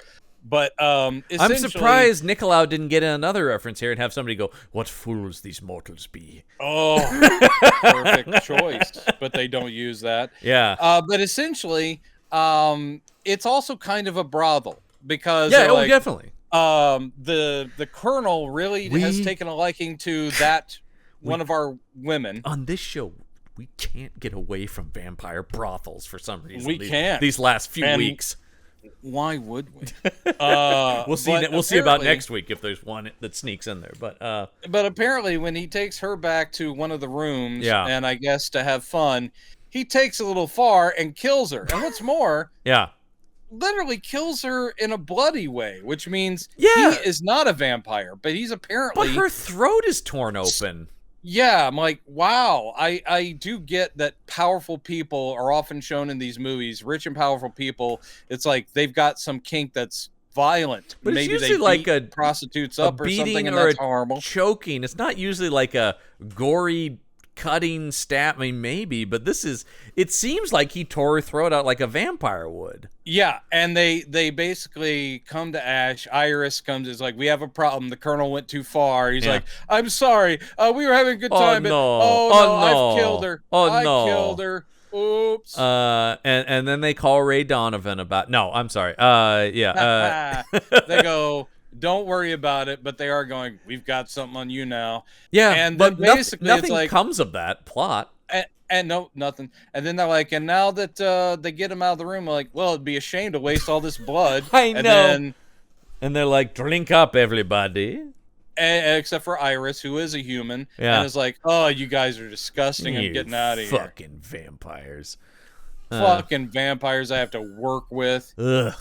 But I'm surprised Nicolau didn't get another reference here and have somebody go, "What fools these mortals be." Oh, perfect choice. But they don't use that. Yeah. But essentially, it's also kind of a brothel because definitely. The colonel really has taken a liking to that one of our women on this show. We can't get away from vampire brothels for some reason. We can't these last few weeks. Why would we? We'll see. We'll see about next week if there's one that sneaks in there. But apparently, when he takes her back to one of the rooms, and I guess to have fun, he takes a little far and kills her. And what's more, literally kills her in a bloody way, which means he is not a vampire, but he's apparently. But her throat is torn open. Yeah, I'm like, wow. I do get that powerful people are often shown in these movies. Rich and powerful people, it's like they've got some kink that's violent. But maybe it's usually they beat prostitutes up or something, and or that's horrible. Choking. It's not usually like a gory cutting stab. I mean, maybe, but it seems like he tore her throat out like a vampire would. Yeah, and they basically come to Ash. Iris comes, is like, we have a problem. The colonel went too far. He's like, I'm sorry. We were having a good time. I've killed her. I killed her. Oops. And then they call Ray Donovan about. No, I'm sorry. They go, don't worry about it, but they are going, we've got something on you now. Yeah, and but basically nothing it's like, comes of that plot. And no, nothing. And then they're like, and now that they get him out of the room, like, well, it'd be a shame to waste all this blood. I know. And they're like, drink up, everybody. Except for Iris, who is a human, and is like, oh, you guys are disgusting. I'm getting out of here. Fucking vampires. Fucking vampires I have to work with. Ugh.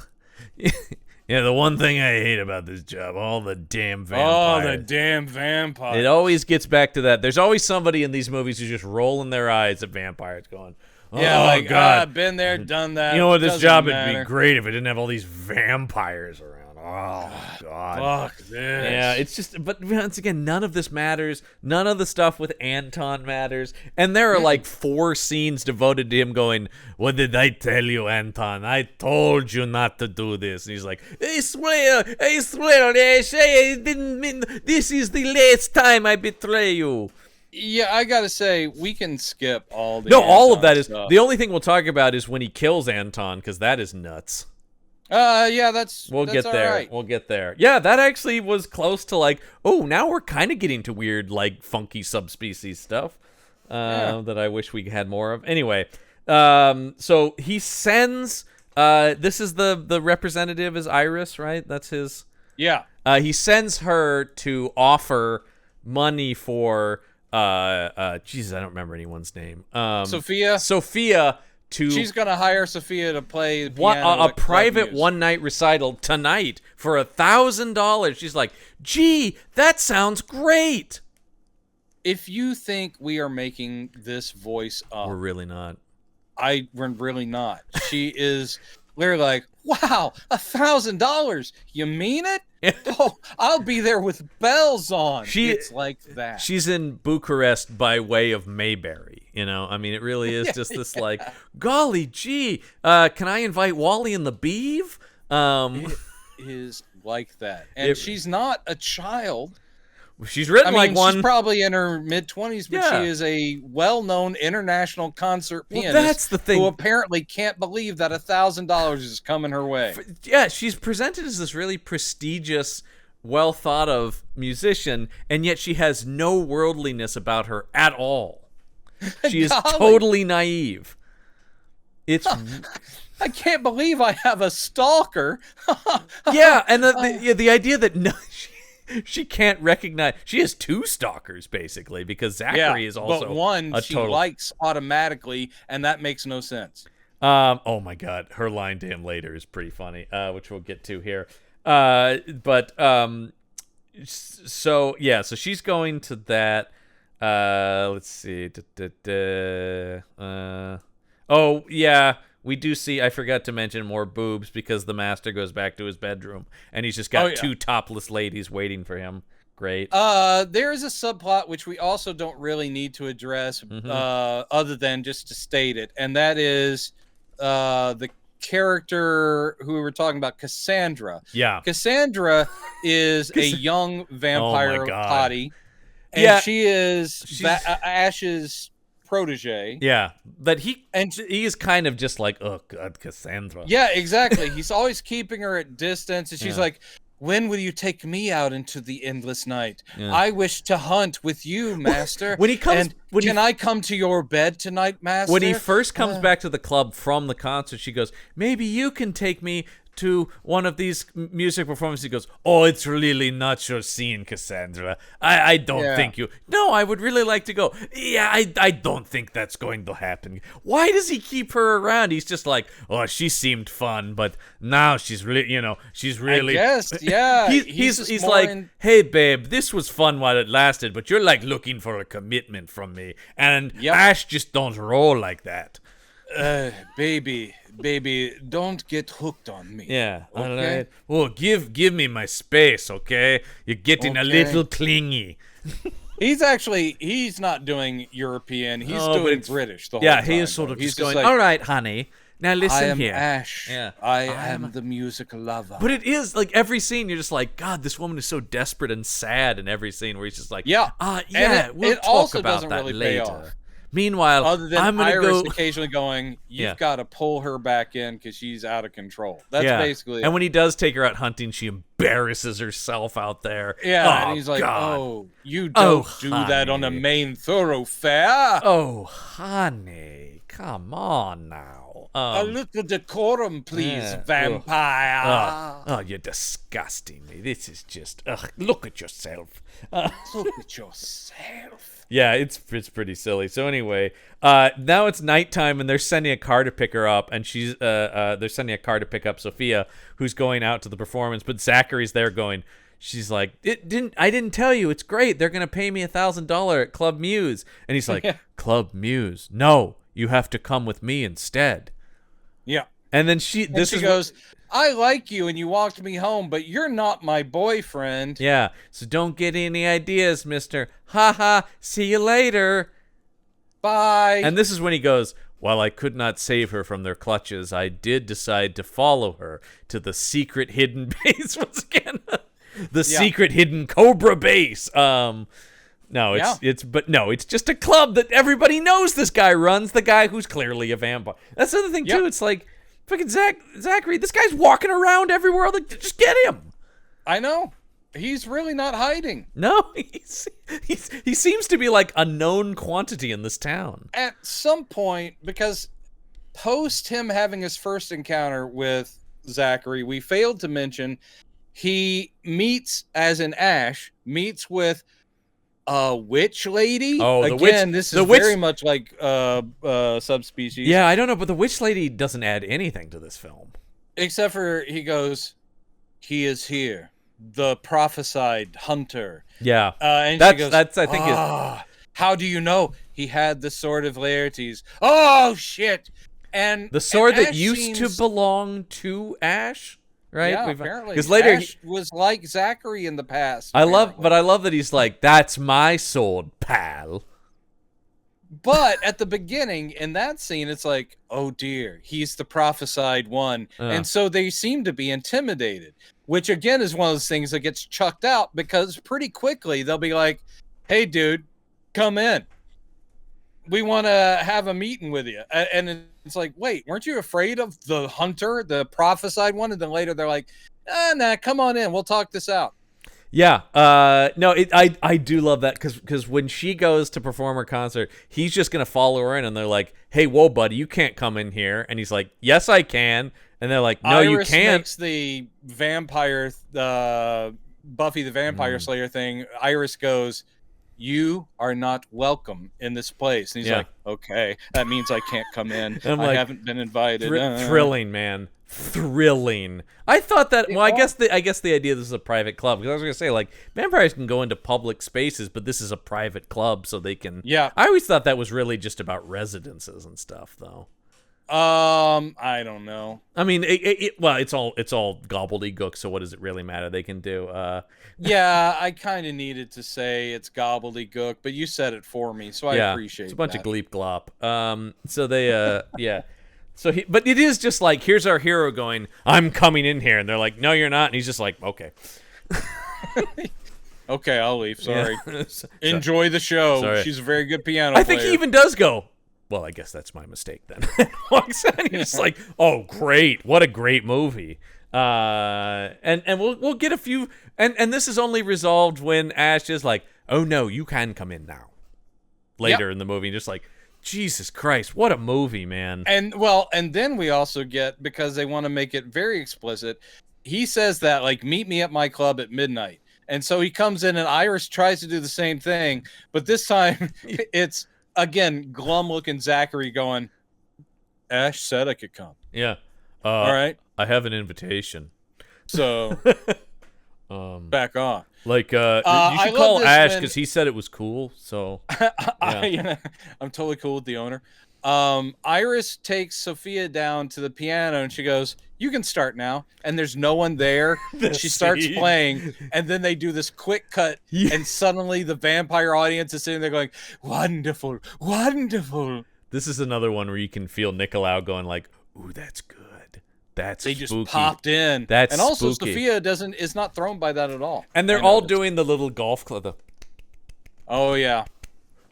Yeah, the one thing I hate about this job, all the damn vampires. Oh, the damn vampires. It always gets back to that. There's always somebody in these movies who's just rolling their eyes at vampires going, oh, like, God. I've been there, done that. You know what, this job would be great if it didn't have all these vampires around. Oh, God. Fuck this. Yeah, it's just, but once again, none of this matters. None of the stuff with Anton matters. And there are like 4 scenes devoted to him going, what did I tell you, Anton? I told you not to do this. And he's like, I swear, I didn't mean, this is the last time I betray you. Yeah, I gotta say, we can skip all the all of that stuff. is, the only thing we'll talk about is when he kills Anton, because that is nuts. We'll get there. Right. We'll get there. Yeah, that actually was close to like, oh, now we're kind of getting to weird, like, funky subspecies stuff that I wish we had more of. Anyway, so he sends, this is the representative is Iris, right? That's his. Yeah. He sends her to offer money for, Jesus, I don't remember anyone's name. Sophia. She's gonna hire Sophia to play the piano a private one-night recital tonight for $1,000. She's like, gee, that sounds great. If you think we are making this voice up, we're really not. We're really not. She is literally like, wow, $1,000. You mean it? Oh, I'll be there with bells on. It's like that. She's in Bucharest by way of Mayberry. You know, I mean, it really is just this like, golly gee, can I invite Wally and the Beeve? It is like that. And she's not a child. She's written like one. She's probably in her mid-20s, but she is a well-known international concert pianist. That's the thing. Who apparently can't believe that $1,000 is coming her way. She's presented as this really prestigious, well-thought-of musician, and yet she has no worldliness about her at all. She is totally naive. It's I can't believe I have a stalker. Yeah, and the idea that she can't recognize, she has two stalkers basically, because Zachary is also but one a she total... likes automatically, and that makes no sense. Oh my god, her line to him later is pretty funny, which we'll get to here. So she's going to that. Let's see. Oh yeah, we do see. I forgot to mention more boobs because the master goes back to his bedroom and he's just got two topless ladies waiting for him. Great. There is a subplot which we also don't really need to address, other than just to state it, and that is the character who we were talking about, Cassandra. Yeah. Cassandra is a young vampire hottie, and she is Ash's protege. Yeah, but he is kind of just like, oh god, Cassandra. Yeah, exactly. He's always keeping her at distance, and she's like, when will you take me out into the endless night? Yeah. I wish to hunt with you, master. When he comes, can I come to your bed tonight, master? When he first comes back to the club from the concert, she goes, maybe you can take me to one of these music performances. He goes, oh, it's really not your scene, Cassandra. I don't think you... No, I would really like to go. Yeah, I don't think that's going to happen. Why does he keep her around? He's just like, oh, she seemed fun, but now she's really, she's really... I guess, yeah. He's like, hey, babe, this was fun while it lasted, but you're like looking for a commitment from me. And Ash just don't roll like that. Baby, don't get hooked on me. Yeah. Okay? All right. Well, give me my space, okay? You're getting a little clingy. He's not doing European. He's doing British the whole time. Yeah, he is sort of just going, like, all right, honey, now listen here. I am Ash. Yeah. I am the music lover. But it is, like, every scene, you're just like, God, this woman is so desperate and sad in every scene where he's just like, we'll talk about that later. Meanwhile, other than I'm gonna Iris occasionally going, you've got to pull her back in because she's out of control. That's basically. And when he does take her out hunting, she embarrasses herself out there. Yeah, and he's like, "Oh, you don't do that on a main thoroughfare." Oh, honey, come on now. A little decorum, please, vampire. Oh, you're disgusting me. This is just. Look at yourself. Look at yourself. Yeah, it's pretty silly. So anyway, now it's nighttime and they're sending a car to pick her up, and she's they're sending a car to pick up Sophia, who's going out to the performance, but Zachary's there going. She's like, I didn't tell you. It's great. They're gonna pay me $1,000 at Club Muse, and he's like, Club Muse? No, you have to come with me instead. Yeah. And then she goes, I like you and you walked me home, but you're not my boyfriend. Yeah, so don't get any ideas, mister. Ha ha, see you later. Bye. And this is when he goes, while I could not save her from their clutches, I did decide to follow her to the secret hidden base. Once again, the secret hidden Cobra base. No, it's just a club that everybody knows this guy runs, the guy who's clearly a vampire. That's the other thing, too. It's like, fucking Zachary, this guy's walking around everywhere. Like, just get him. I know. He's really not hiding. No, he seems to be like a known quantity in this town. At some point, because post him having his first encounter with Zachary, we failed to mention he meets, as in Ash, meets with a witch lady. Oh, this is very much like subspecies. Yeah, I don't know, but the witch lady doesn't add anything to this film. Except for he goes, he is here, the prophesied hunter. Yeah, and she goes, I think how do you know? He had the sword of Laertes. Oh shit! And the sword that used to belong to Ash. Right? Yeah, apparently. Because later Ash was like Zachary in the past. I love that he's like, that's my sword, pal. But at the beginning, in that scene, it's like, oh dear, he's the prophesied one. And so they seem to be intimidated, which again is one of those things that gets chucked out because pretty quickly they'll be like, hey dude, come in. We want to have a meeting with you. And it's like, wait, weren't you afraid of the hunter, the prophesied one? And then later they're like, nah, come on in. We'll talk this out. Yeah. No, I do love that because when she goes to perform her concert, he's just gonna follow her in, and they're like, "Hey, whoa, buddy, you can't come in here." And he's like, "Yes, I can." And they're like, "No, you Iris can't." makes the vampire, Buffy the Vampire Slayer thing. Iris goes, "You are not welcome in this place." And he's like, "Okay, that means I can't come in. I haven't been invited." Thrilling, man. Thrilling. I thought that. Well, I guess the idea this is a private club, because I was gonna say, like, vampires can go into public spaces, but this is a private club, so they can. Yeah. I always thought that was really just about residences and stuff, though. I don't know. I mean, it's all gobbledygook. So what does it really matter? They can do. Yeah, I kind of needed to say it's gobbledygook, but you said it for me, so I appreciate it. It's a bunch of gleep glop. So they, yeah. So but it is just like, here's our hero going, "I'm coming in here," and they're like, "No, you're not," and he's just like, "Okay." Okay, I'll leave. Sorry. Enjoy the show. Sorry. She's a very good piano player. I think he even does go, "Well, I guess that's my mistake then." Walks out, and he's like, "Oh, great! What a great movie!" And we'll get a few, and this is only resolved when Ash is like, "Oh no, you can come in now." Later in the movie, just like, Jesus Christ, what a movie, man. And then we also get, because they want to make it very explicit, he says that, like, "Meet me at my club at midnight." And so he comes in, and Iris tries to do the same thing, but this time it's, again, glum-looking Zachary going, "Ash said I could come." Yeah. All right. I have an invitation. So, back on. Like, you should call Ash, because he said it was cool, so. Yeah. I'm totally cool with the owner. Iris takes Sophia down to the piano, and she goes, "You can start now." And there's no one there. She starts playing, and then they do this quick cut, and suddenly the vampire audience is sitting there going, "Wonderful, wonderful." This is another one where you can feel Nicolau going like, "Ooh, that's good. That's they spooky. Just popped in." That's and also spooky. Sophia is not thrown by that at all. And they're all doing the little golf club. Oh yeah.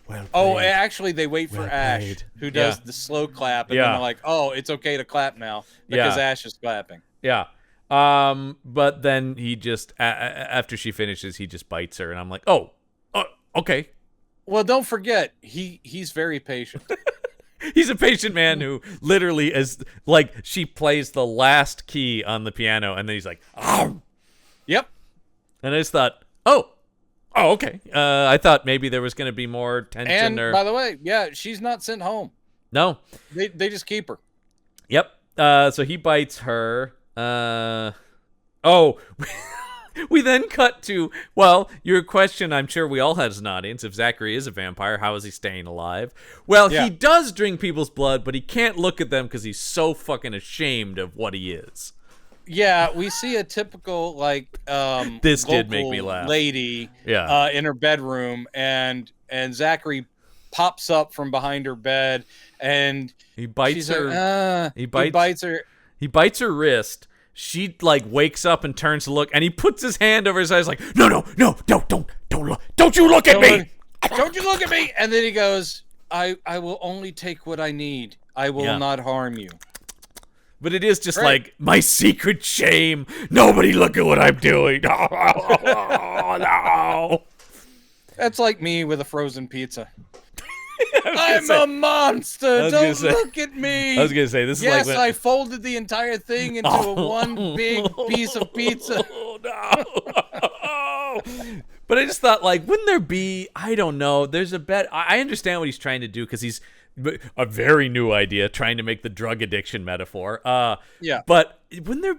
Well played. Actually, they wait for Ash, who does the slow clap, and then they're like, "Oh, it's okay to clap now because Ash is clapping." Yeah. But then he just after she finishes, he just bites her, and I'm like, "Oh, okay." Well, don't forget, he's very patient. He's a patient man who literally is like, she plays the last key on the piano, and then he's like, "Oh." Yep. And I just thought, oh, okay. I thought maybe there was going to be more tension. And by the way, she's not sent home. No. They just keep her. Yep. So he bites her. We then cut to, well, your question I'm sure we all had as an audience, if Zachary is a vampire, how is he staying alive? Well, he does drink people's blood, but he can't look at them because he's so fucking ashamed of what he is. Yeah, we see a typical, like, this did make me laugh. Lady in her bedroom, and Zachary pops up from behind her bed, and he bites her. Like, he bites her. He bites her wrist. She like wakes up and turns to look, and he puts his hand over his eyes like, no, don't look, don't you look at me, don't you look at me. And then he goes, I will only take what I need. I will not harm you. But it is just like, my secret shame. Nobody look at what I'm doing. No. That's like me with a frozen pizza. I'm a monster. Don't look at me. I was gonna say, this is like, I folded the entire thing into one big piece of pizza. No. But I just thought, like, wouldn't there be? I don't know. There's a bet. I understand what he's trying to do, because he's a very new idea, trying to make the drug addiction metaphor. But wouldn't there?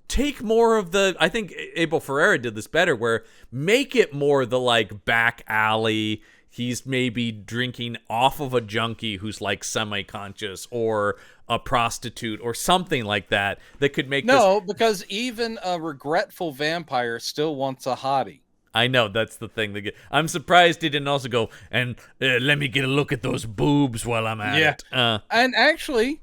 Take more of the. I think Abel Ferreira did this better, where make it more the like back alley. He's maybe drinking off of a junkie who's like semi-conscious, or a prostitute or something like that could make because even a regretful vampire still wants a hottie. I know, that's the thing. I'm surprised he didn't also go, and let me get a look at those boobs while I'm at it. And actually,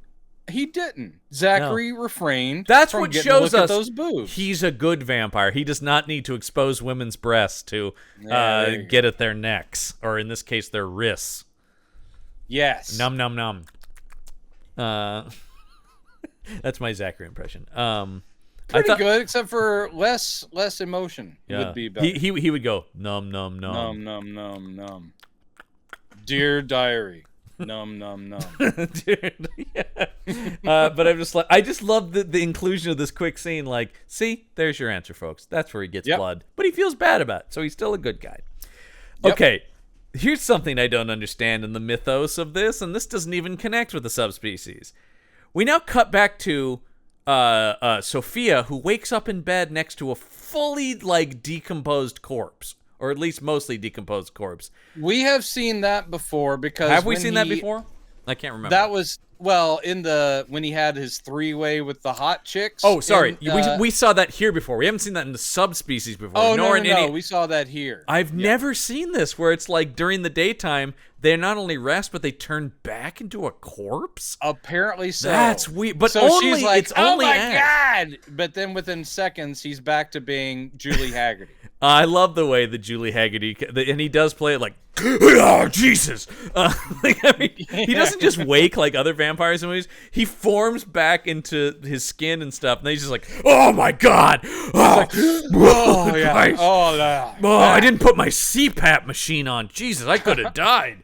he didn't. Zachary refrained. That's from what shows us those boobs. He's a good vampire. He does not need to expose women's breasts to get at their necks, or in this case, their wrists. Yes. Num num num. That's my Zachary impression. Pretty good, except for less emotion would be better. He would go num num num num num num num. Dear diary, num num num. Dude, yeah. But I just love the inclusion of this quick scene. Like, see, there's your answer, folks. That's where he gets blood, but he feels bad about it, so he's still a good guy. Yep. Okay, here's something I don't understand in the mythos of this, and this doesn't even connect with the subspecies. We now cut back to Sophia, who wakes up in bed next to a fully decomposed corpse, or at least mostly decomposed corpse. We have seen that before because have we seen that before? I can't remember. That was when he had his 3-way with the hot chicks. Oh, sorry, we saw that here before. We haven't seen that in the subspecies before. Oh no, we saw that here. I've never seen this where it's like during the daytime they not only rest but they turn back into a corpse. Apparently so. That's weird. But so only she's like, it's only God! But then within seconds he's back to being Julie Haggerty. I love the way that Julie Haggerty, and he does play it like, oh, Jesus. He doesn't just wake like other vampires in movies. He forms back into his skin and stuff, and then he's just like, oh, my God. Oh, yeah. I didn't put my CPAP machine on. Jesus, I could have died.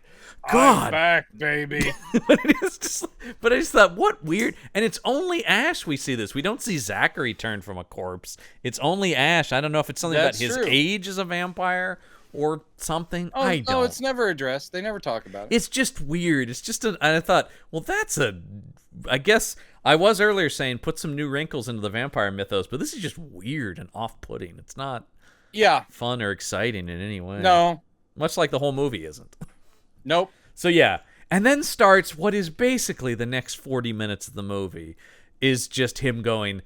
God. I'm back, baby. But I just thought, what weird. And it's only Ash we see this. We don't see Zachary turn from a corpse. It's only Ash. I don't know if it's something about his age as a vampire or something. I don't. No, it's never addressed. They never talk about it. It's just weird. It's just and I thought, well, I guess I was earlier saying put some new wrinkles into the vampire mythos, but this is just weird and off-putting. It's not fun or exciting in any way. No. Much like the whole movie isn't. Nope. So yeah, and then starts what is basically the next 40 minutes of the movie is just him going,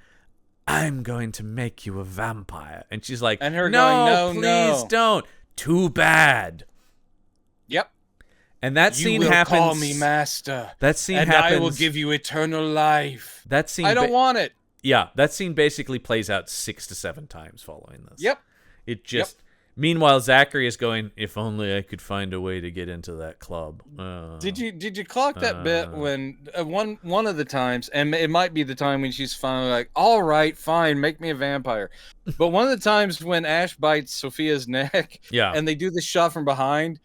I'm going to make you a vampire. And she's like, and her no, going, please don't. Too bad. Yep. And that scene happens. You will call me master. That scene and happens. I will give you eternal life. That scene. I don't want it. Yeah, that scene basically plays out 6 to 7 times following this. Yep. It just. Yep. Meanwhile, Zachary is going, if only I could find a way to get into that club. Did you clock that bit when one of the times, and it might be the time when she's finally like, all right, fine, make me a vampire. But one of the times when Ash bites Sophia's neck, and they do the shot from behind,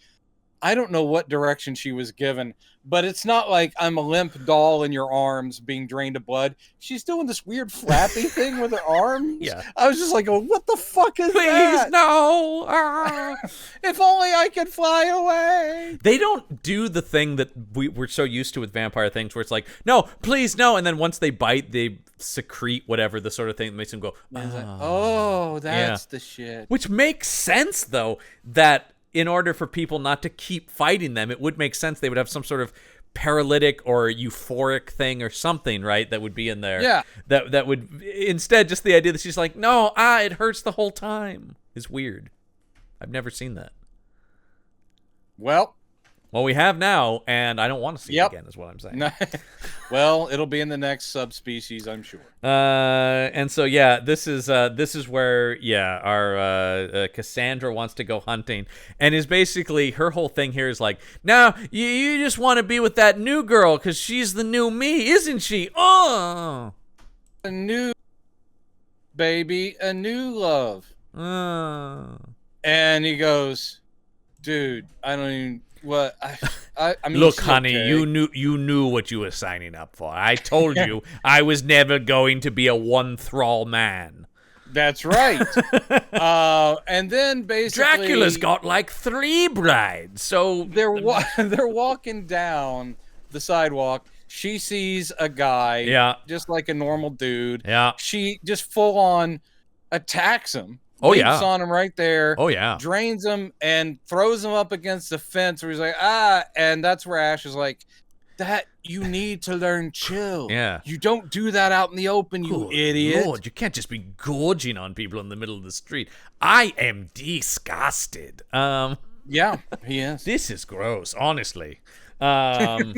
I don't know what direction she was given, but it's not like I'm a limp doll in your arms being drained of blood. She's doing this weird flappy thing with her arms. Yeah. I was just like, oh, what the fuck is that? Please, no. If only I could fly away. They don't do the thing that we're so used to with vampire things where it's like, no, please, no. And then once they bite, they secrete whatever the sort of thing that makes them go, that's the shit. Which makes sense, though, that in order for people not to keep fighting them, it would make sense they would have some sort of paralytic or euphoric thing or something, right? That would be in there. Yeah. That would instead just the idea that she's like, no, it hurts the whole time is weird. I've never seen that. Well, we have now, and I don't want to see it again, is what I'm saying. Well, it'll be in the next subspecies, I'm sure. And so this is where our Cassandra wants to go hunting, and is basically her whole thing here is like, now you just want to be with that new girl because she's the new me, isn't she? Oh, a new baby, a new love. And he goes, dude, I don't even. What I mean, look, honey, you knew what you were signing up for. I told you I was never going to be a one thrall man. That's right. And then basically Dracula's got like 3 brides. So they're walking down the sidewalk. She sees a guy, just like a normal dude. Yeah. She just full on attacks him. Oh, leaps on him right there. Oh, yeah. Drains him and throws him up against the fence where he's like, and that's where Ash is like, that you need to learn chill. Yeah. You don't do that out in the open, you idiot. Lord, you can't just be gorging on people in the middle of the street. I am disgusted. Yeah, he is. This is gross, honestly. Good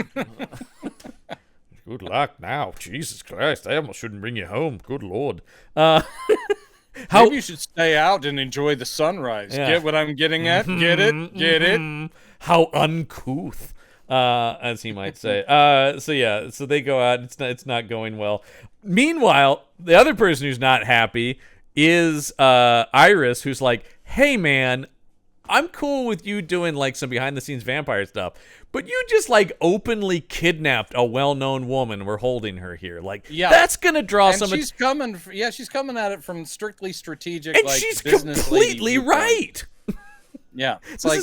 luck now. Jesus Christ, I almost shouldn't bring you home. Good Lord. Maybe you should stay out and enjoy the sunrise. Yeah. Get what I'm getting at? Get it? Get it? How uncouth, as he might say. So they go out. It's not going well. Meanwhile, the other person who's not happy is Iris, who's like, hey, man, I'm cool with you doing like some behind the scenes vampire stuff, but you just like openly kidnapped a well-known woman. We're holding her here. Like, that's gonna draw some. She's coming. She's coming at it from strictly strategic. And like, she's business completely right. Yeah, it's like,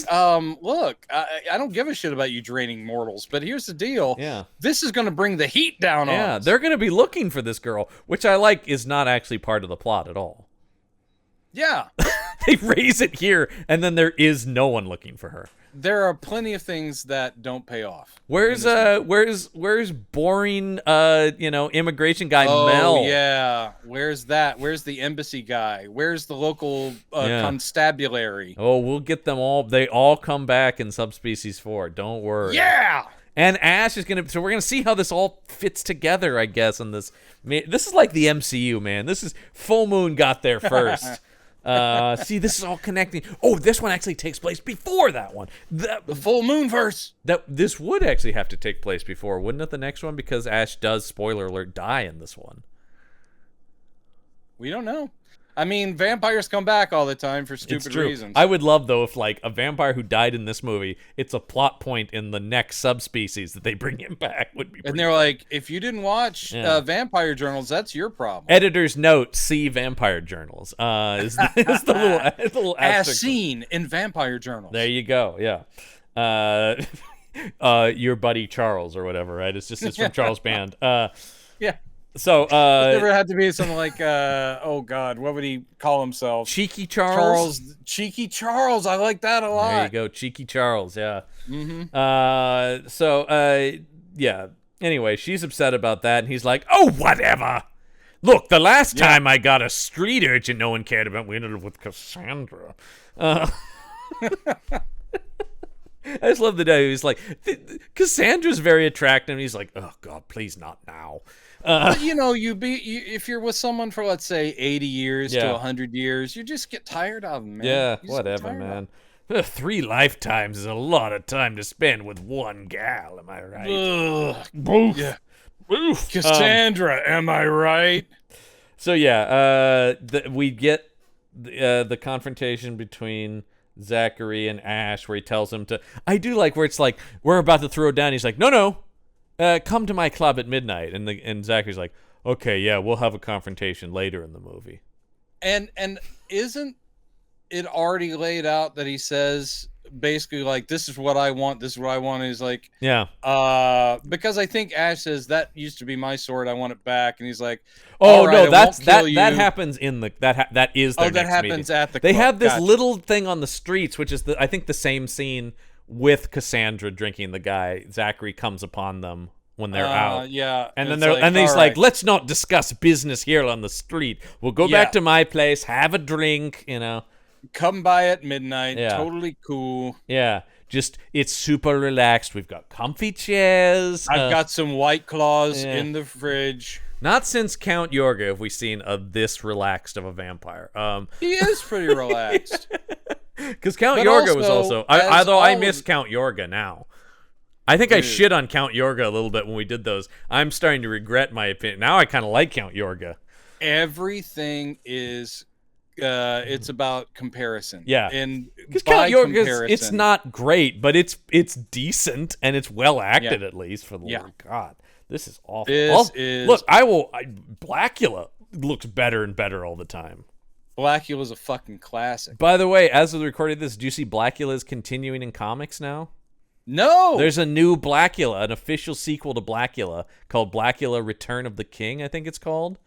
look, I don't give a shit about you draining mortals, but here's the deal. Yeah, this is gonna bring the heat down on us. Yeah, they're gonna be looking for this girl, which I like is not actually part of the plot at all. Yeah. They raise it here, and then there is no one looking for her. There are plenty of things that don't pay off. Where's boring immigration guy Mel? Oh yeah. Where's that? Where's the embassy guy? Where's the local constabulary? Oh, we'll get them all. They all come back in Subspecies 4. Don't worry. Yeah. And Ash is gonna. So we're gonna see how this all fits together, I guess. In this, this is like the MCU, man. This is Full Moon got there first. See, this is all connecting. Oh, this one actually takes place before that one. The Full Moon verse. This would actually have to take place before, wouldn't it? The next one, because Ash does, spoiler alert, die in this one. We don't know. I mean, vampires come back all the time for stupid reasons. I would love, though, if, like, a vampire who died in this movie, it's a plot point in the next subspecies that they bring him back. Would be. And they're like, if you didn't watch Vampire Journals, that's your problem. Editor's note: see Vampire Journals. Is the little as seen in Vampire Journals. There you go. Yeah. Your buddy Charles or whatever, right? It's from Charles Band. Yeah. So it never had to be something like oh god, what would he call himself? Cheeky Charles. Cheeky Charles. I like that a lot. There you go, Cheeky Charles. Yeah. Mm-hmm. Yeah. Anyway, she's upset about that, and he's like, "Oh, whatever. Look, the last time I got a street urchin no one cared about, we ended up with Cassandra." I just love the day he's like, Cassandra's very attractive, and he's like, "Oh God, please not now." But if you're with someone for, let's say, 80 years to 100 years, you just get tired of them, man. Yeah, whatever, man. 3 lifetimes is a lot of time to spend with one gal, am I right? Ugh. Yeah. Oof. Cassandra, am I right? So, yeah, we get the confrontation between Zachary and Ash, where he tells him to... I do like where it's like, we're about to throw down. He's like, no. Come to my club at midnight, and Zachary's like, okay, yeah, we'll have a confrontation later in the movie. And isn't it already laid out that he says basically like, this is what I want, and he's like, yeah, because I think Ash says that used to be my sword, I want it back, and he's like, oh no, that happens in the that is their next happens meeting. At the they club. have this little thing on the streets, which is I think the same scene with Cassandra drinking the guy. Zachary comes upon them when they're out. Yeah. And then he's like, let's not discuss business here on the street. We'll go back to my place, have a drink, Come by at midnight. Yeah. Totally cool. Yeah. Just, it's super relaxed. We've got comfy chairs. I've got some White Claws in the fridge. Not since Count Yorga have we seen this relaxed of a vampire. He is pretty relaxed. Because Count Yorga was also... although I miss Count Yorga now. I think I shit on Count Yorga a little bit when we did those. I'm starting to regret my opinion. Now I kind of like Count Yorga. Everything is... it's about comparison. Yeah. And because Count Yorga, it's not great, but it's decent, and it's well acted at least, for the love of God. This is awful. Look, Blackula looks better and better all the time. Blackula's a fucking classic. By the way, as of the recording of this, do you see Blackula is continuing in comics now? No! There's a new Blackula, an official sequel to Blackula, called Blackula Return of the King, I think it's called.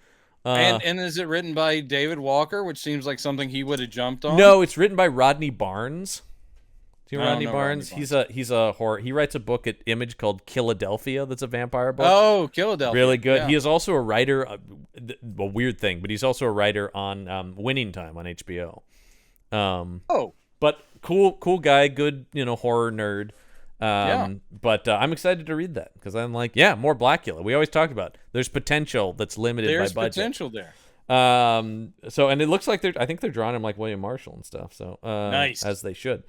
And is it written by David Walker, which seems like something he would have jumped on? No, it's written by Rodney Barnes. Do you know Rodney Barnes? He's a horror. He writes a book at Image called Philadelphia. That's a vampire book. Oh, Philadelphia. Really good. Yeah. He is also a writer. A weird thing, but he's also a writer on Winning Time on HBO. But cool guy, good horror nerd. But I'm excited to read that because I'm like, more Blackula. We always talk about there's potential that's limited by budget. There's potential there. So and it looks like I think they're drawing him like William Marshall and stuff. So nice, as they should.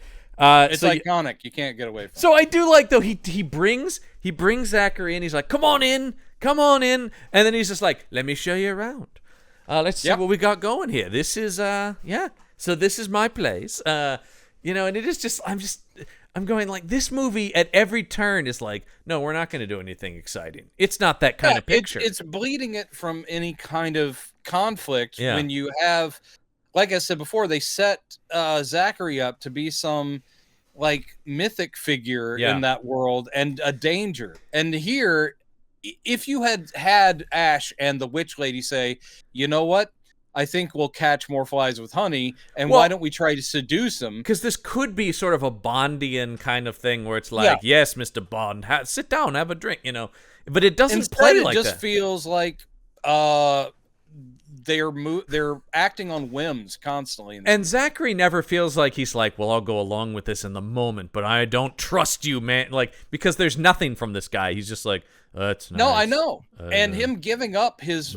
It's iconic. You can't get away from. So I do like though he brings Zachary in. He's like, come on in, come on in. And then he's just like, let me show you around. Let's see what we got going here. This is, so this is my place. And it is just, I'm going like, this movie at every turn is like, no, we're not going to do anything exciting. It's not that kind of picture. It's bleeding it from any kind of conflict when you have, like I said before, they set Zachary up to be some like mythic figure in that world and a danger. And here, if you had Ash and the witch lady say, you know what? I think we'll catch more flies with honey, and why don't we try to seduce him? Because this could be sort of a Bondian kind of thing where it's like, yes, Mr. Bond, sit down, have a drink, But it doesn't play like that. It just feels like they're acting on whims constantly. And Zachary never feels like he's like, well, I'll go along with this in the moment, but I don't trust you, man. Like, because there's nothing from this guy. He's just like, that's nice. No, I know. And him giving up his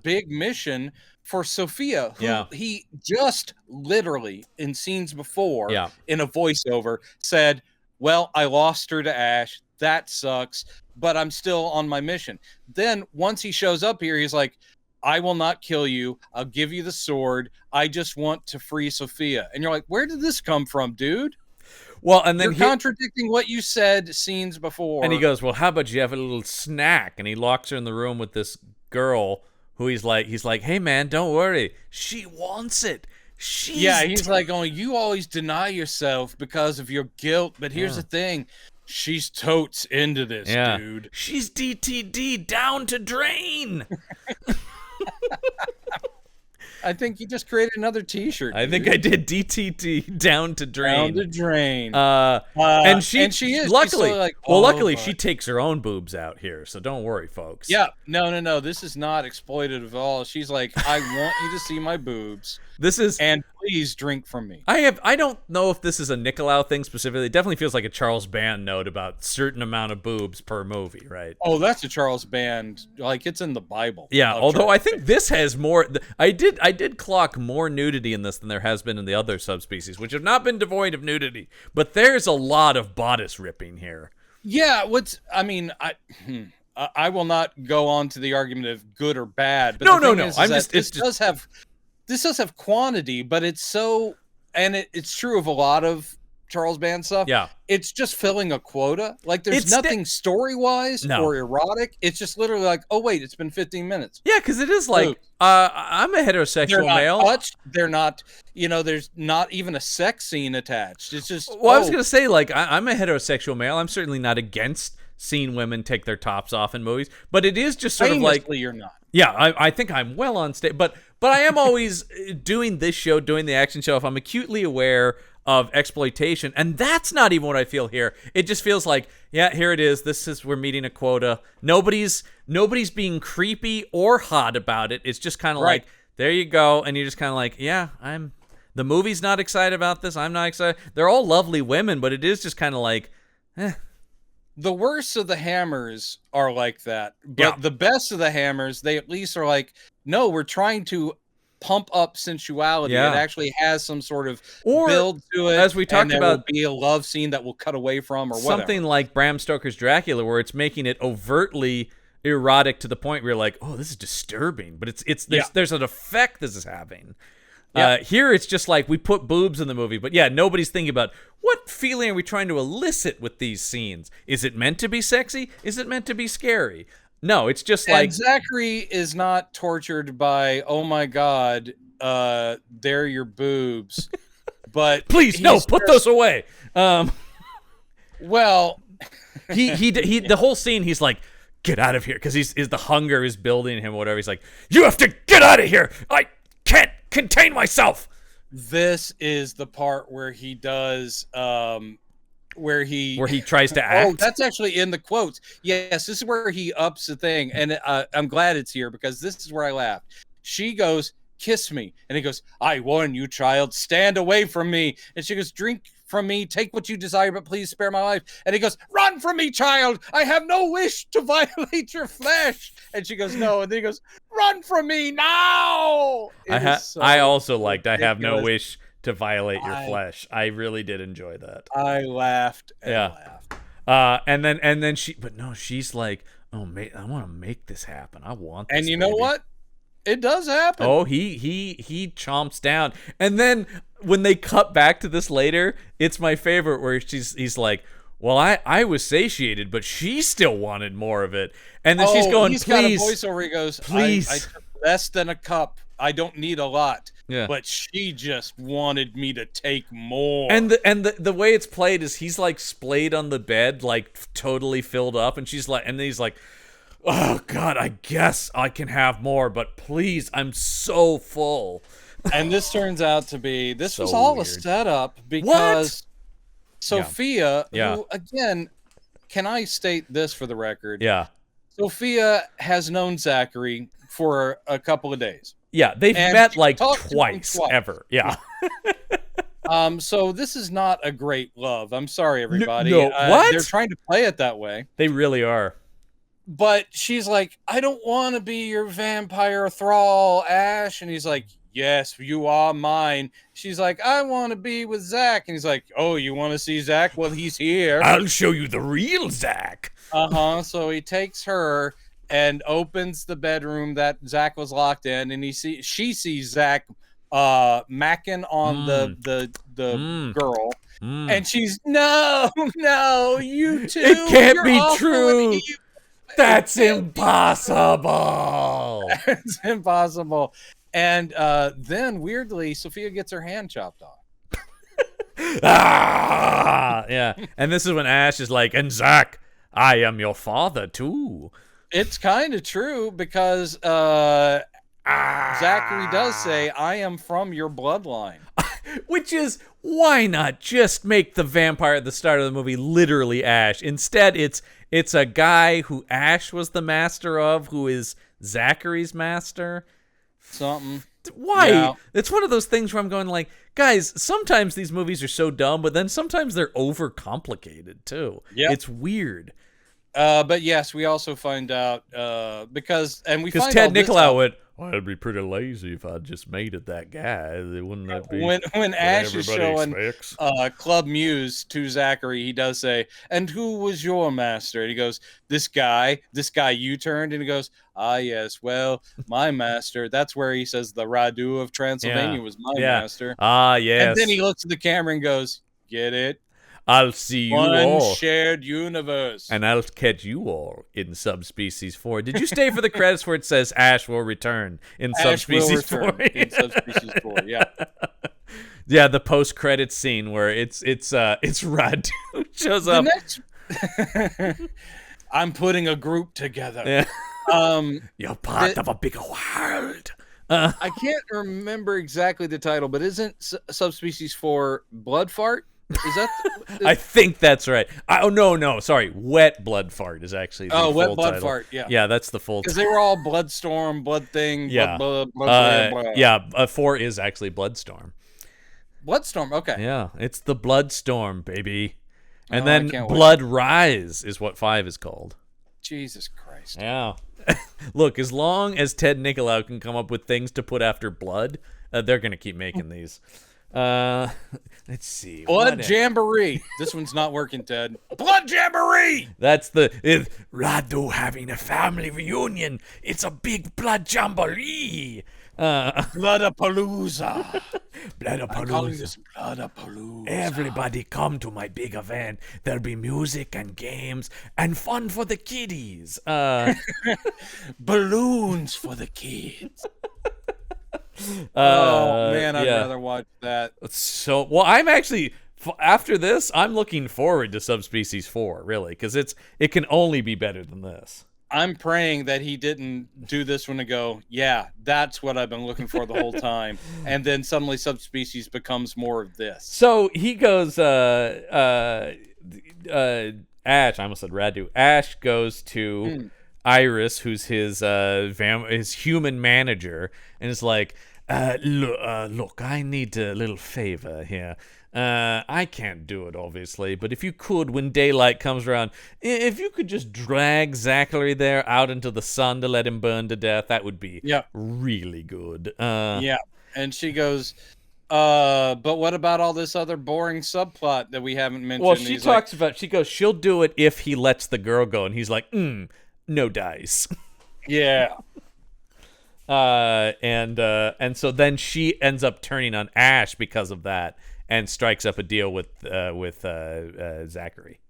big mission for Sophia, who he just literally in scenes before in a voiceover said, well, I lost her to Ash. That sucks, but I'm still on my mission. Then once he shows up here, he's like, I will not kill you. I'll give you the sword. I just want to free Sophia. And you're like, where did this come from, dude? Well, and then you're contradicting what you said scenes before. And he goes, well, how about you have a little snack? And he locks her in the room with this girl who he's like, hey man, don't worry. She wants it. He's like, you always deny yourself because of your guilt. But here's the thing. She's totes into this, dude. She's DTD down to drain. I think you just created another T-shirt. I think I did. DTT down to drain. Down to drain. And she is luckily. Like, luckily she takes her own boobs out here, so don't worry, folks. Yeah, no. This is not exploitive at all. She's like, I want you to see my boobs. And please drink from me. I don't know if this is a Nicolau thing specifically. It definitely feels like a Charles Band note about certain amount of boobs per movie, right? Oh, that's a Charles Band. Like, it's in the Bible. Yeah, although I think this has more. I did clock more nudity in this than there has been in the other subspecies, which have not been devoid of nudity. But there's a lot of bodice ripping here. Yeah, I will not go on to the argument of good or bad. But no. This does have quantity, but it's so, and it's true of a lot of Charles Band stuff. Yeah. It's just filling a quota. Like, there's nothing story-wise or erotic. It's just literally like, oh, wait, it's been 15 minutes. Yeah, because it is like, I'm a heterosexual male. Touched. They're not, there's not even a sex scene attached. It's just, I was going to say, like, I'm a heterosexual male. I'm certainly not against seeing women take their tops off in movies, but it is just sort of like, you're not. Yeah, I think I'm well on stage, but I am always doing the action show if I'm acutely aware of exploitation, and that's not even what I feel here. It just feels like, here it is. We're meeting a quota. Nobody's being creepy or hot about it. It's just kind of like, there you go, and you're just kind of like, the movie's not excited about this. I'm not excited. They're all lovely women, but it is just kind of like, The worst of the Hammers are like that, but the best of the Hammers, they at least are like, no, we're trying to pump up sensuality. It actually has some sort of build to it. As we talked about, will be a love scene that we'll cut away from or whatever. Something like Bram Stoker's Dracula, where it's making it overtly erotic to the point where you're like, oh, this is disturbing. But there's an effect this is having. Here it's just like we put boobs in the movie, but nobody's thinking about what feeling are we trying to elicit with these scenes. Is it meant to be sexy? Is it meant to be scary? No, it's just like Zachary is not tortured by, oh my God, they're your boobs. But please put those away. Well, he the whole scene he's like, get out of here, because the hunger is building him or whatever. He's like, you have to get out of here. I can't contain myself. This is the part where he does where he tries to act. Oh, that's actually in the quotes. Yes, this is where he ups the thing, and I'm glad it's here because this is where I laughed. She goes, kiss me, and he goes, I warn you, child, stand away from me. And she goes, drink from me, take what you desire, but please spare my life. And he goes, run from me, child, I have no wish to violate your flesh. And she goes, no. And then he goes, run from me now. I also liked I have no wish to violate your flesh. I really did enjoy that. I laughed and laughed. And then she's like, Oh, mate, I want to make this happen. I want this, and you know baby. what? It does happen. Oh, he chomps down. And then when they cut back to this later, it's my favorite where he's like, well, I was satiated, but she still wanted more of it. And then she's going, he's please. got a voiceover. He goes, please. I took less than a cup. I don't need a lot. Yeah. But she just wanted me to take more. And the way it's played is he's like splayed on the bed, like totally filled up, and she's like, and then he's like, oh God, I guess I can have more, but please, I'm so full. And this turns out to be So was all weird. a setup because Sophia, Yeah. who again, can I state this for the record? Yeah. Sophia has known Zachary for a couple of days. Yeah, they've And met she like talked to him twice ever. Yeah. So this is not a great love. I'm sorry, everybody. No, what? They're trying to play it that way. They really are. But she's like, I don't want to be your vampire thrall, Ash. And he's like, yes, you are mine. She's like, I want to be with Zach. And he's like, oh, you want to see Zach? Well, he's here. I'll show you the real Zach. So he takes her and opens the bedroom that Zach was locked in, and she sees Zach macking on the girl. And she's, no, you too. It can't You're be awful true. and evil. That's impossible. It's impossible. And then weirdly, Sophia gets her hand chopped off. Yeah. And this is when Ash is like, and Zach, I am your father too. It's kind of true because Zachary does say, I am from your bloodline. Which is, why not just make the vampire at the start of the movie literally Ash? Instead, it's a guy who Ash was the master of, who is Zachary's master. Something. Why? Yeah. It's one of those things where I'm going like, guys, sometimes these movies are so dumb, but then sometimes they're overcomplicated too. Yeah. It's weird. But yes, we also find out because Ted Nicolau went, I'd be pretty lazy if I just made it that guy. Wouldn't that be when Ash is showing expects? Club Muse to Zachary, he does say, and who was your master? And he goes, this guy you turned, and he goes, ah yes, well, my master. That's where he says the Radu of Transylvania was my master. Ah yes. And then he looks at the camera and goes, get it? I'll see you all. One shared universe. And I'll catch you all in Subspecies 4. Did you stay for the credits where it says Ash will return in Subspecies 4? In Subspecies 4, yeah. Yeah, the post-credits scene where it's Radu shows up. I'm putting a group together. Yeah. You're part of a bigger world. I can't remember exactly the title, but isn't Subspecies 4 Blood Fart? Is that? I think that's right. No, sorry. Wet Blood Fart is actually the full Wet Blood title. Fart. Yeah, yeah, that's the full. Because they were all Bloodstorm, Blood Thing. Yeah, blood, blah, blah. Yeah. 4 is actually Bloodstorm. Bloodstorm. Okay. Yeah, it's the Bloodstorm, baby. And then Blood Rise is what 5 is called. Jesus Christ. Yeah. Look, as long as Ted Nicolau can come up with things to put after blood, they're gonna keep making these. Let's see. Blood Jamboree. This one's not working, Ted. Blood Jamboree. That's Radu having a family reunion. It's a big blood jamboree. Bloodapalooza. Bloodapalooza. I'm calling this Bloodapalooza. Everybody come to my big event. There'll be music and games and fun for the kiddies. Balloons for the kids. Oh man, I'd rather watch that. So, well, I'm actually after this, I'm looking forward to Subspecies 4, really, because it can only be better than this. I'm praying that he didn't do this one and go, yeah, that's what I've been looking for the whole time, and then suddenly Subspecies becomes more of this. So he goes, Ash. I almost said Radu. Ash goes to Iris, who's his human manager, and is like, look, I need a little favor here. I can't do it, obviously, but if you could, when daylight comes around, if you could just drag Zachary there out into the sun to let him burn to death, that would be really good. Yeah, and she goes, but what about all this other boring subplot that we haven't mentioned? Well, she talks about, she goes, she'll do it if he lets the girl go, and he's like, no dice. Yeah. And so then she ends up turning on Ash because of that, and strikes up a deal with Zachary.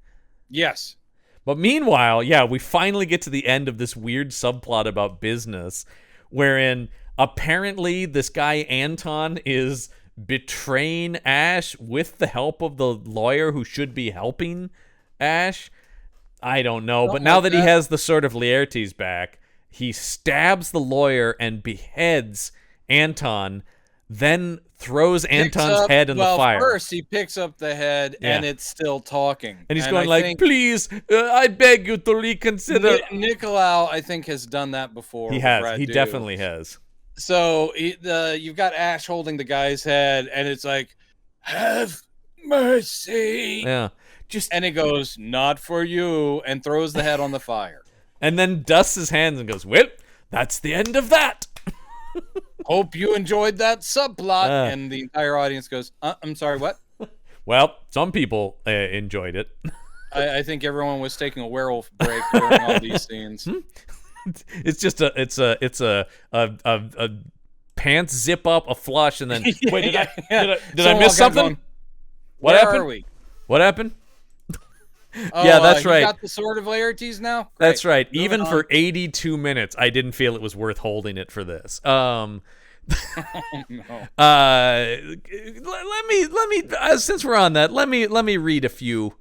Yes. But meanwhile, yeah, we finally get to the end of this weird subplot about business, wherein apparently this guy Anton is betraying Ash with the help of the lawyer who should be helping Ash. I don't know, but now that he has the Sword of Laertes back, he stabs the lawyer and beheads Anton, then throws Anton's head in the fire. First he picks up the head and it's still talking. And he's going please, I beg you to reconsider. Nicolau, I think, has done that before. He has. He definitely has. So you've got Ash holding the guy's head, and it's like, have mercy. Yeah. And he goes, not for you, and throws the head on the fire. And then dusts his hands and goes, well, that's the end of that. Hope you enjoyed that subplot. And the entire audience goes, I'm sorry, what? Well, some people enjoyed it. I think everyone was taking a werewolf break during all these scenes. It's just a pants zip up, a flush, and then wait, did I miss something? What happened? Are we? What happened? Yeah, that's right. You got the Sword of Laertes now? Great. That's right. Even for 82 minutes, I didn't feel it was worth holding it for this. No. Let me since we're on that, let me read a few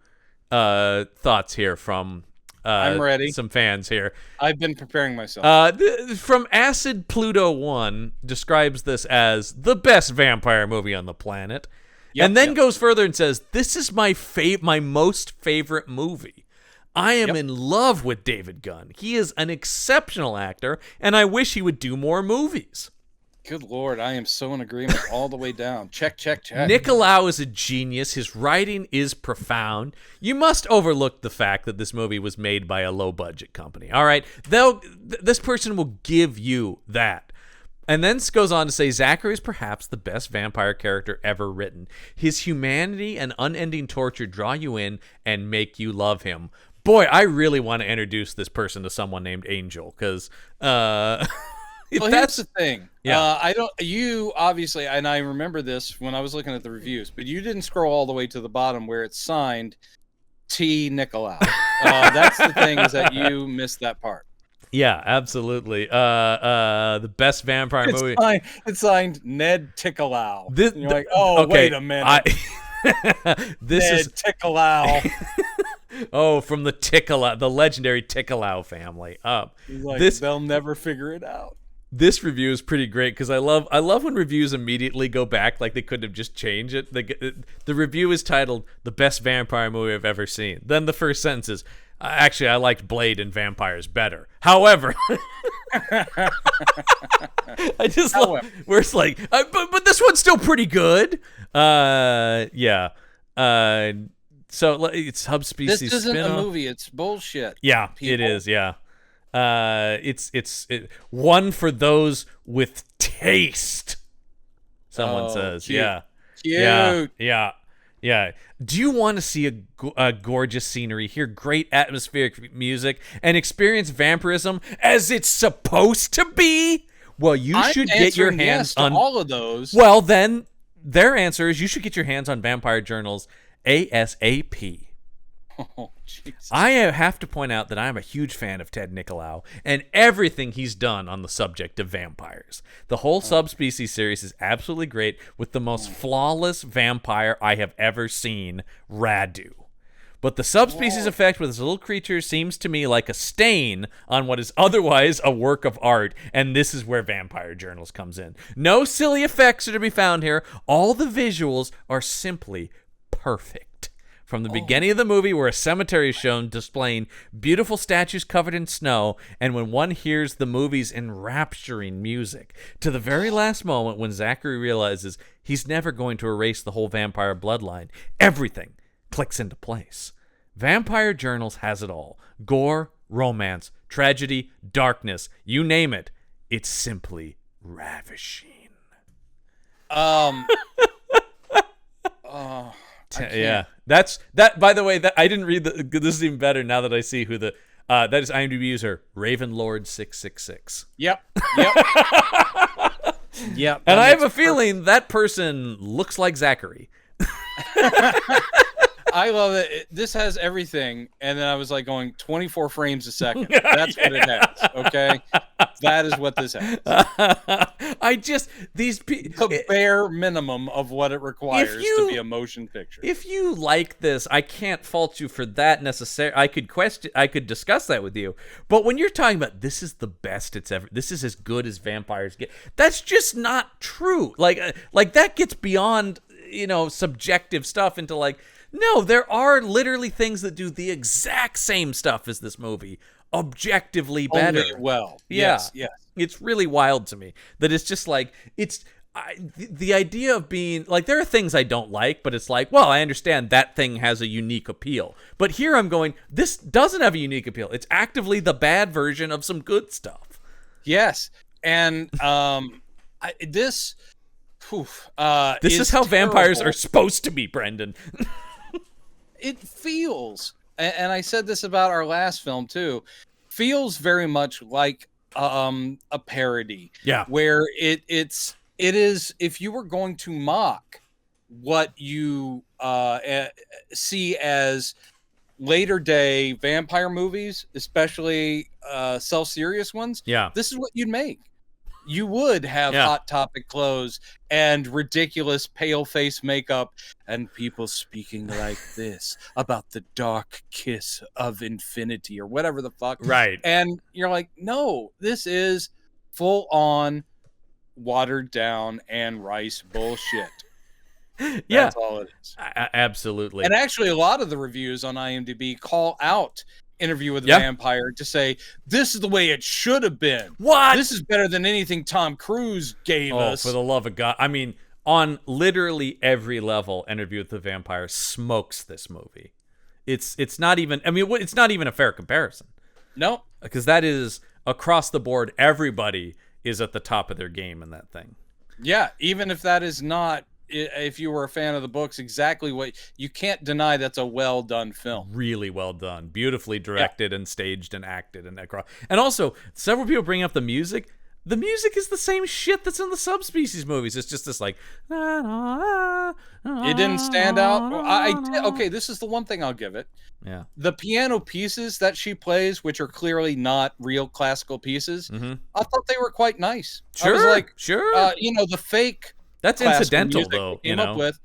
thoughts here from I'm ready. Some fans here. I've been preparing myself. From Acid Pluto 1 describes this as the best vampire movie on the planet. And then goes further and says, this is my most favorite movie. I am in love with David Gunn. He is an exceptional actor, and I wish he would do more movies. Good Lord, I am so in agreement all the way down. Check. Nicolau is a genius. His writing is profound. You must overlook the fact that this movie was made by a low-budget company. All right? This person will give you that. And then goes on to say, Zachary is perhaps the best vampire character ever written. His humanity and unending torture draw you in and make you love him. Boy, I really want to introduce this person to someone named Angel, because well, that's the thing. Yeah. You obviously, and I remember this when I was looking at the reviews, but you didn't scroll all the way to the bottom where it's signed T. Nicolau. That's the thing, is that you missed that part. Yeah, absolutely. The best vampire movie. It's signed Ned Tickleau. And you're like, oh, okay, wait a minute. Ned Tickleau. Oh, from the legendary Tickleau family. Like, they'll never figure it out. This review is pretty great because I love when reviews immediately go back like they couldn't have just changed it. The review is titled "The Best Vampire Movie I've Ever Seen." Then the first sentence is, actually, I liked Blade and vampires better. However, I just love where it's like, but this one's still pretty good. Yeah. So it's subspecies. This isn't a movie. It's bullshit. Yeah, people. It is. Yeah. It's one for those with taste. Someone says, cute. Yeah. Cute. Yeah. Do you want to see a gorgeous scenery, hear great atmospheric music, and experience vampirism as it's supposed to be? Well, you should get your hands on all of those. Well, then their answer is you should get your hands on Vampire Journals ASAP. Oh, Jesus. I have to point out that I'm a huge fan of Ted Nicolau and everything he's done on the subject of vampires. The whole Subspecies series is absolutely great, with the most flawless vampire I have ever seen, Radu. But the subspecies effect with this little creature seems to me like a stain on what is otherwise a work of art, and this is where Vampire Journals comes in. No silly effects are to be found here. All the visuals are simply perfect. From the beginning of the movie, where a cemetery is shown displaying beautiful statues covered in snow, and when one hears the movie's enrapturing music, to the very last moment when Zachary realizes he's never going to erase the whole vampire bloodline, everything clicks into place. Vampire Journals has it all. Gore, romance, tragedy, darkness, you name it. It's simply ravishing. Yeah, that's that. By the way, that I didn't read this is even better now that I see who the That is IMDb user Ravenlord666. Yep. Yep. And I have a feeling that person looks like Zachary. I love it. This has everything, and then I was like going 24 frames a second. That's what it has. Okay, that is what this has. The bare minimum of what it requires to be a motion picture. If you like this, I can't fault you for that necessarily. I could discuss that with you. But when you're talking about this is the best it's ever, this is as good as vampires get, that's just not true. Like that gets beyond subjective stuff into like. No, there are literally things that do the exact same stuff as this movie, objectively better. Only well. Yeah. Yes. It's really wild to me that it's just like, the idea of being, like, there are things I don't like, but it's like, well, I understand that thing has a unique appeal. But here I'm going, this doesn't have a unique appeal. It's actively the bad version of some good stuff. Yes. And this is how vampires are supposed to be, Brendan. It feels, and I said this about our last film too, feels very much like a parody. Yeah. Where it is, if you were going to mock what you see as later day vampire movies, especially self-serious ones, this is what you'd make. You would have Hot Topic clothes and ridiculous pale face makeup and people speaking like this about the dark kiss of infinity or whatever the fuck. Right. And you're like, no, this is full on watered down Anne Rice bullshit. That's all it is. Absolutely. And actually, a lot of the reviews on IMDb call out Interview with a Vampire to say this is the way it should have been. What? This is better than anything Tom Cruise gave us. For the love of God. I mean, on literally every level, Interview with the Vampire smokes this movie. It's not even, I mean, it's not even a fair comparison. No. Because that is across the board, everybody is at the top of their game in that thing. Yeah, even if that is not, if you were a fan of the books, exactly what you can't deny, that's a well done film. Really well done, beautifully directed and staged and acted and across. And also, several people bring up the music. The music is the same shit that's in the Subspecies movies. It's just this like. It didn't stand out. Okay, this is the one thing I'll give it. Yeah. The piano pieces that she plays, which are clearly not real classical pieces, I thought they were quite nice. Sure. I was like, sure. The fake. That's incidental, though. Came up with,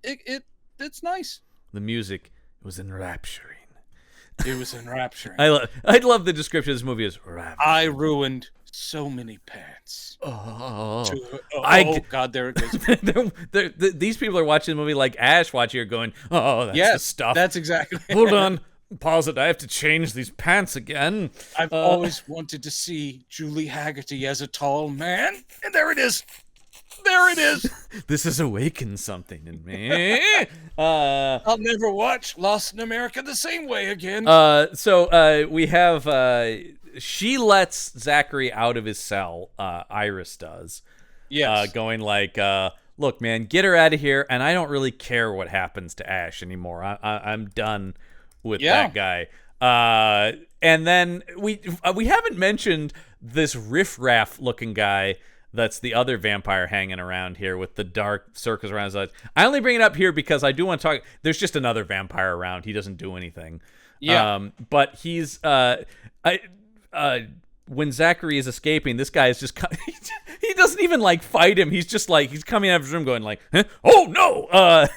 it's nice. The music was enrapturing. It was enrapturing. I love the description of this movie as rapturing. I ruined so many pants. God, there it goes. These people are watching the movie like Ash watching here going, oh, that's the stuff. That's exactly. Hold on. Pause it. I have to change these pants again. I've always wanted to see Julie Haggerty as a tall man. And there it is. There it is. This has awakened something in me. I'll never watch Lost in America the same way again. So we have she lets Zachary out of his cell. Iris does. Yes. Going like, look, man, get her out of here. And I don't really care what happens to Ash anymore. I'm done with that guy. And then we haven't mentioned this riffraff looking guy. That's the other vampire hanging around here with the dark circles around his eyes. I only bring it up here because I do want to talk. There's just another vampire around. He doesn't do anything. Yeah. But he's when Zachary is escaping, this guy is just he doesn't even like fight him. He's just like he's coming out of his room going like, huh? Oh no.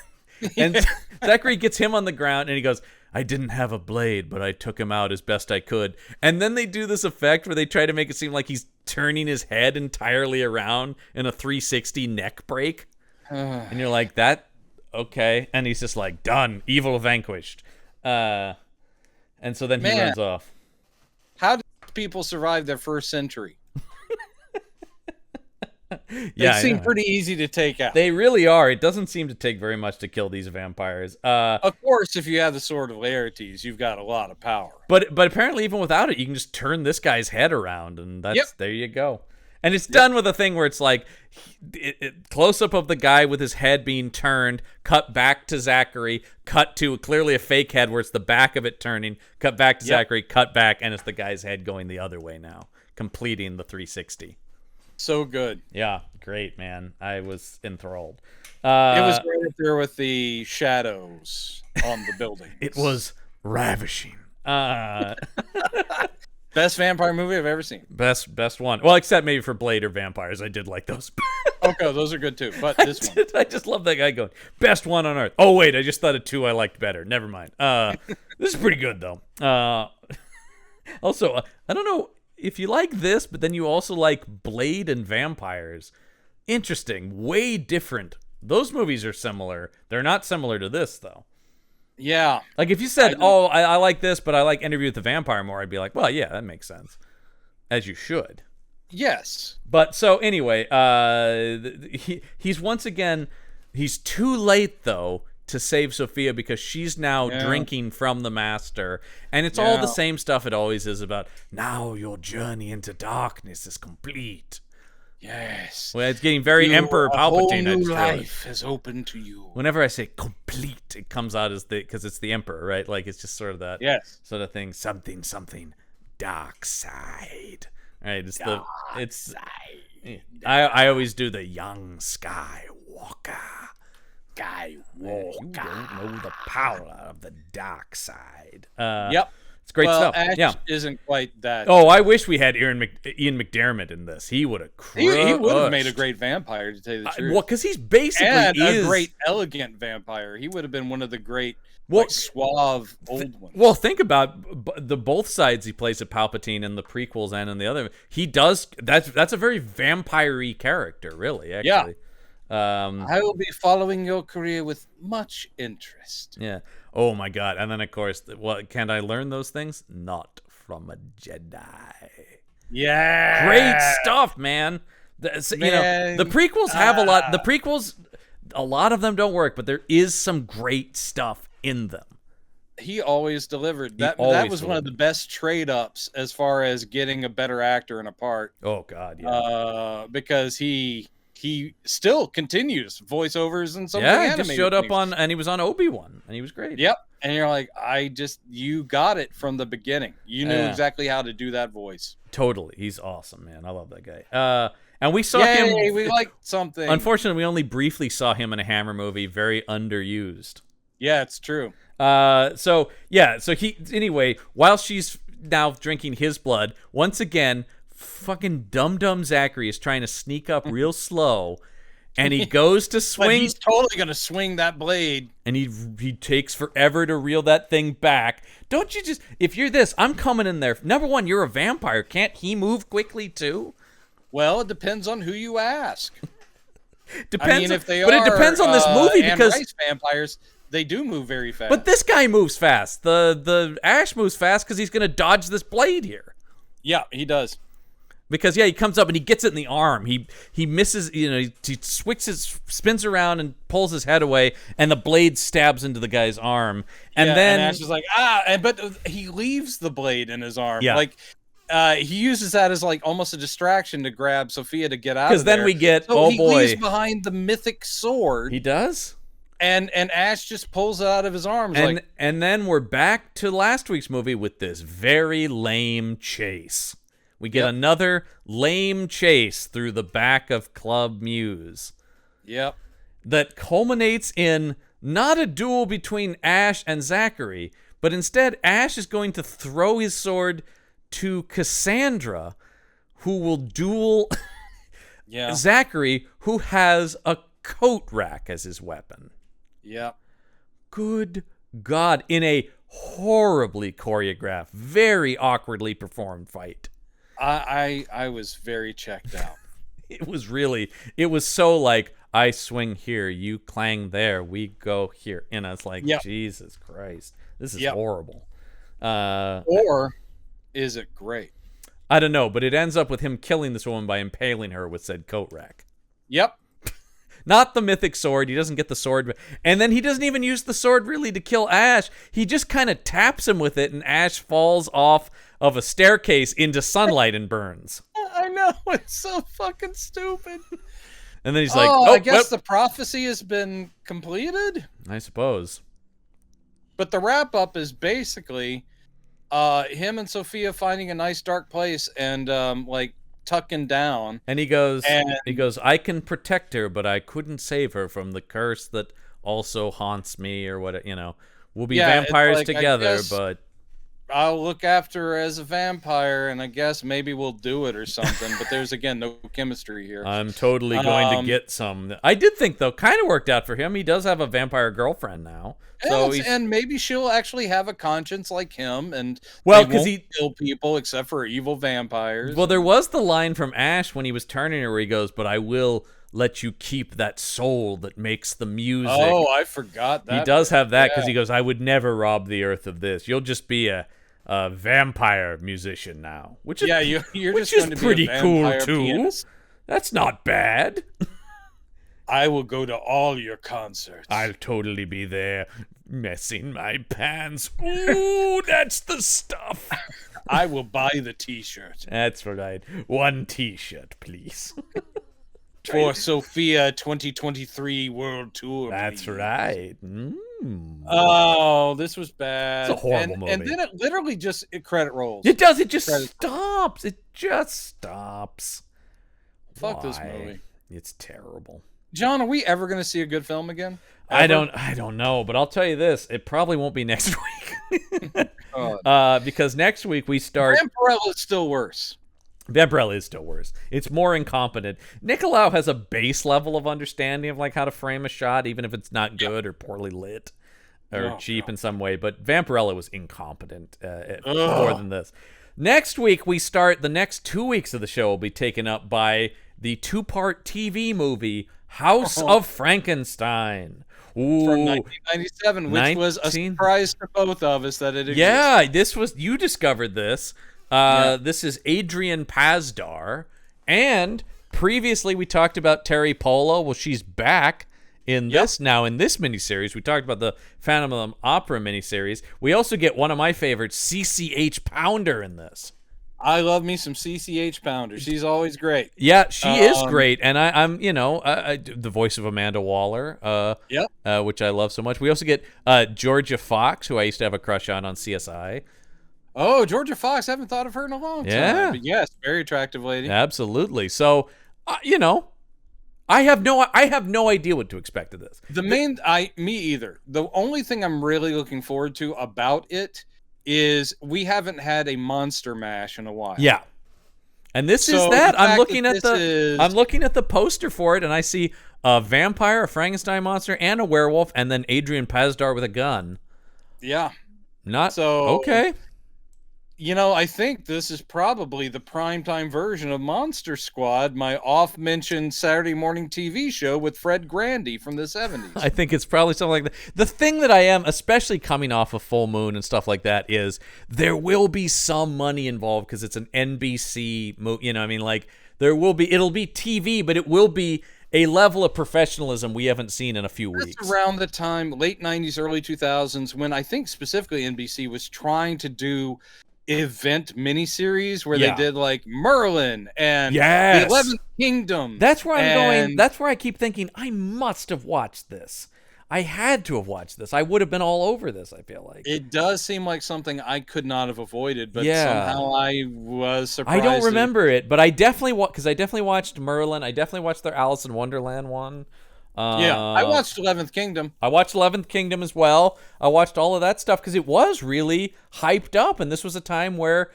And Zachary gets him on the ground and he goes, I didn't have a blade, but I took him out as best I could. And then they do this effect where they try to make it seem like he's turning his head entirely around in a 360 neck break. And you're like, that, okay. And he's just like, done, evil vanquished. And so then he runs off. How did people survive their first century? They seem pretty easy to take out. They really are. It doesn't seem to take very much to kill these vampires. Of course, if you have the Sword of Laertes, you've got a lot of power. But apparently, even without it, you can just turn this guy's head around, and that's there you go. And it's done with a thing where it's like close up of the guy with his head being turned, cut back to Zachary, cut to clearly a fake head where it's the back of it turning, cut back to Zachary, cut back, and it's the guy's head going the other way now, completing the 360. So good. Yeah, great, man. I was enthralled. It was right up there with the shadows on the building. It was ravishing. Best vampire movie I've ever seen. Best one. Well, except maybe for Blade or Vampires. I did like those. Okay, those are good too. But this one. I just love that guy going, best one on Earth. Oh, wait, I just thought of two I liked better. Never mind. This is pretty good, though. Also, I don't know if you like this, but then you also like Blade and Vampires. Interesting. Way different. Those movies are similar. They're not similar to this, though. Yeah. Like, if you said, I like this, but I like Interview with the Vampire more, I'd be like, well, yeah, that makes sense. As you should. Yes. But, so, anyway, he's once again, he's too late, though, to save Sophia because she's now drinking from the master. And it's all the same stuff it always is about, now your journey into darkness is complete. Yes. Well, it's getting very Emperor Palpatine. A whole new life is open to you. Whenever I say complete, it comes out as because it's the Emperor, right? Like it's just sort of that sort of thing. Something dark side. Right? I always do the young Skywalker. You don't know the power of the dark side. Yep. It's great stuff. Ash isn't quite that. Oh, I wish we had Ian McDiarmid in this. He would have crushed. He would have made a great vampire, to tell you the truth. Well, because he's basically a great elegant vampire. He would have been one of the great suave old ones. Well, think about the both sides he plays at Palpatine in the prequels and in the other. He does. That's a very vampire-y character, really. Actually. Yeah. I will be following your career with much interest. Yeah. Oh my God! And then of course, can't I learn those things? Not from a Jedi. Yeah. Great stuff, man. You know, the prequels have a lot. The prequels, a lot of them don't work, but there is some great stuff in them. He always delivered. That was one of the best trade-ups as far as getting a better actor in a part. Oh God, yeah. Because he still continues voiceovers and some of the animated he just showed up things. and he was on Obi-Wan, and he was great. Yep. And you're like, you got it from the beginning. You knew exactly how to do that voice. Totally. He's awesome, man. I love that guy. And we saw him. We liked something. Unfortunately, we only briefly saw him in a Hammer movie, very underused. Yeah, it's true. So anyway, while she's now drinking his blood, once again, fucking dum-dum Zachary is trying to sneak up real slow, and he goes to swing. But he's totally going to swing that blade. And he takes forever to reel that thing back. Don't you just... If you're this, I'm coming in there. Number one, you're a vampire. Can't he move quickly, too? Well, it depends on who you ask. It depends on this movie because... Anne Rice vampires, they do move very fast. But this guy moves fast. The Ash moves fast because he's going to dodge this blade here. Yeah, he does. Because he comes up and he gets it in the arm. He misses, he spins around and pulls his head away, and the blade stabs into the guy's arm. And then Ash is like, but he leaves the blade in his arm. Yeah. Like he uses that as like almost a distraction to grab Sophia to get out of there. Because then we get, he leaves behind the mythic sword. He does? And Ash just pulls it out of his arms. And then we're back to last week's movie with this very lame chase. We get another lame chase through the back of Club Muse. Yep. That culminates in not a duel between Ash and Zachary, but instead Ash is going to throw his sword to Cassandra, who will duel Zachary, who has a coat rack as his weapon. Yep. Good God. In a horribly choreographed, very awkwardly performed fight. I was very checked out. It was so like, I swing here, you clang there, we go here. And I was like, Jesus Christ, this is horrible. Or is it great? I don't know, but it ends up with him killing this woman by impaling her with said coat rack. Yep. Not the mythic sword. He doesn't get the sword. And then he doesn't even use the sword really to kill Ash. He just kind of taps him with it, and Ash falls off of a staircase into sunlight and burns. I know. know, it's so fucking stupid. And then he's like, I guess the prophecy has been completed? I suppose. But the wrap-up is basically him and Sophia finding a nice dark place and, tucking down. And he goes, I can protect her, but I couldn't save her from the curse that also haunts me, or what, we'll be vampires together, but I'll look after her as a vampire, and I guess maybe we'll do it or something. But there's, again, no chemistry here. I'm totally going to get some. I did think, though, kind of worked out for him. He does have a vampire girlfriend now. And maybe she'll actually have a conscience like him, and because he kill people except for evil vampires. Well, there was the line from Ash when he was turning her where he goes, "But I will let you keep that soul that makes the music." Oh, I forgot that. He does have that because he goes, "I would never rob the earth of this. You'll just be a vampire musician now," which is you're which just is going to pretty be a cool vampire too. pianist. That's not bad. I will go to all your concerts. I'll totally be there, messing my pants. Ooh, that's the stuff. I will buy the T-shirt. That's right. One T-shirt, please. For Sophia 2023 World Tour. That's please. Right. Oh, this was bad. It's a horrible movie. And then it literally just credit rolls. It does. It just stops. It just stops. Fuck this movie. It's terrible. John, are we ever going to see a good film again? Ever? I don't know, but I'll tell you this: it probably won't be next week. Because next week we start. Vampirella is still worse. Vampirella is still worse. It's more incompetent. Nicolau has a base level of understanding of how to frame a shot, even if it's not good or poorly lit or cheap in some way. But Vampirella was incompetent more than this. Next week we start. The next 2 weeks of the show will be taken up by the 2-part TV movie House of Frankenstein. Ooh. From 1997, which was a surprise to both of us that it existed. Yeah, you discovered this. This is Adrian Pasdar, and previously we talked about Terry Polo. Well, she's back in this now in this miniseries. We talked about the Phantom of the Opera miniseries. We also get one of my favorites, CCH Pounder, in this. I love me some CCH Pounder. She's always great. Yeah, she is great, and I'm the voice of Amanda Waller, which I love so much. We also get Georgia Fox, who I used to have a crush on CSI. Oh, Georgia Fox! I haven't thought of her in a long time. Yeah, but yes, very attractive lady. Absolutely. So, I have no idea what to expect of this. Me either. The only thing I'm really looking forward to about it is we haven't had a monster mash in a while. Yeah. And this is that. I'm looking at the poster for it, and I see a vampire, a Frankenstein monster, and a werewolf, and then Adrian Pasdar with a gun. Yeah. Okay. I think this is probably the primetime version of Monster Squad, my off-mentioned Saturday morning TV show with Fred Grandy from the 70s. I think it's probably something like that. The thing that I am, especially coming off of Full Moon and stuff like that, is there will be some money involved because it's an NBC movie. There will be, it'll be TV, but it will be a level of professionalism we haven't seen in a few weeks. That's around the time, late 90s, early 2000s, when I think specifically NBC was trying to do event miniseries where they did Merlin and the 11th Kingdom. That's where I'm going. That's where I keep thinking I must have watched this. I had to have watched this. I would have been all over this, I feel like. It does seem like something I could not have avoided, but somehow I was surprised. I don't remember it, but I definitely watched Merlin. I definitely watched their Alice in Wonderland one. I watched 11th Kingdom. I watched 11th Kingdom as well. I watched all of that stuff because it was really hyped up, and this was a time where,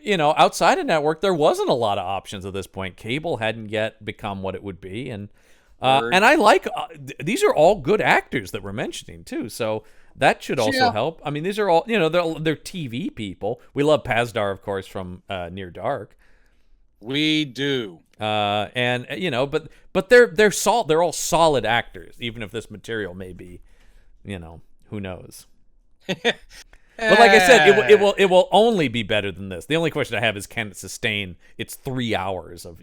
outside of network, there wasn't a lot of options at this point. Cable hadn't yet become what it would be, and I like these are all good actors that we're mentioning too, so that should also help. I mean, these are all they're TV people. We love Pasdar, of course, from Near Dark. We do. But they're all solid actors, even if this material may be, who knows. But like I said, it will only be better than this. The only question I have is, can it sustain its 3 hours of.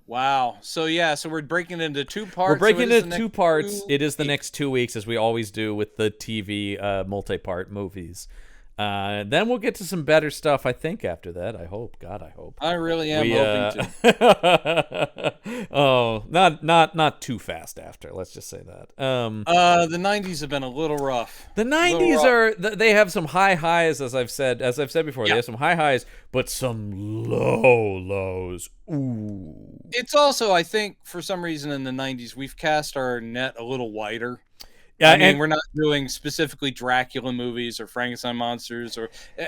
Wow. So we're breaking it into 2 parts. We're breaking it into 2 parts. It is the next 2 weeks, as we always do with the TV multi-part movies. Then we'll get to some better stuff, I think, after that. I hope. God, I hope. I really am hoping to. Oh, not too fast after. Let's just say that. The 90s have been a little rough. The 90s they have some high highs, as I've said before. They have some high highs, but some low lows. Ooh. It's also, I think, for some reason in the 90s, we've cast our net a little wider. Yeah, I mean, we're not doing specifically Dracula movies or Frankenstein monsters,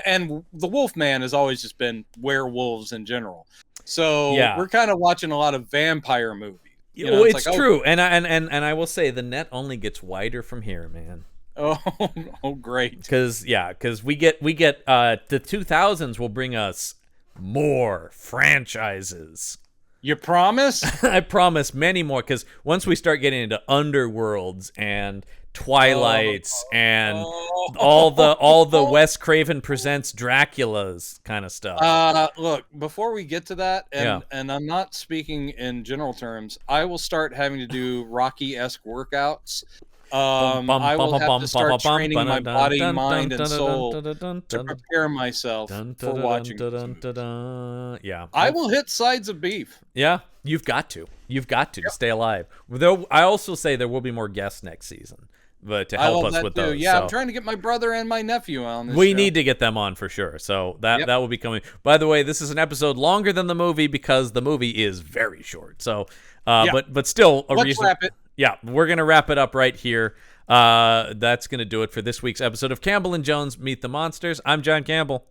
and the Wolfman has always just been werewolves in general. So we're kind of watching a lot of vampire movies. Well, it's like, true, and I will say the net only gets wider from here, man. Oh, great! Because we get the 2000s will bring us more franchises. You promise? I promise many more, because once we start getting into Underworlds and Twilights and all the Wes Craven presents Draculas kind of stuff. Look, before we get to that, and I'm not speaking in general terms, I will start having to do Rocky-esque workouts. I will have to start training my body, mind, and soul to prepare myself for watching this. Yeah, I will hit sides of beef. Yeah, you've got to stay alive. Though I also say there will be more guests next season, but to help us with those. Yeah, I'm trying to get my brother and my nephew on this We show. need to get them on for sure. So that will be coming. By the way, this is an episode longer than the movie because the movie is very short. So, but still a reason. Let's wrap it. Yeah, we're going to wrap it up right here. That's going to do it for this week's episode of Campbell and Jones Meet the Monsters. I'm John Campbell.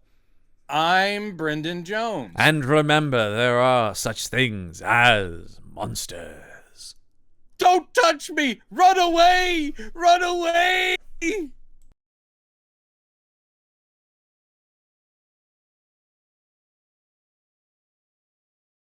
I'm Brendan Jones. And remember, there are such things as monsters. Don't touch me! Run away! Run away!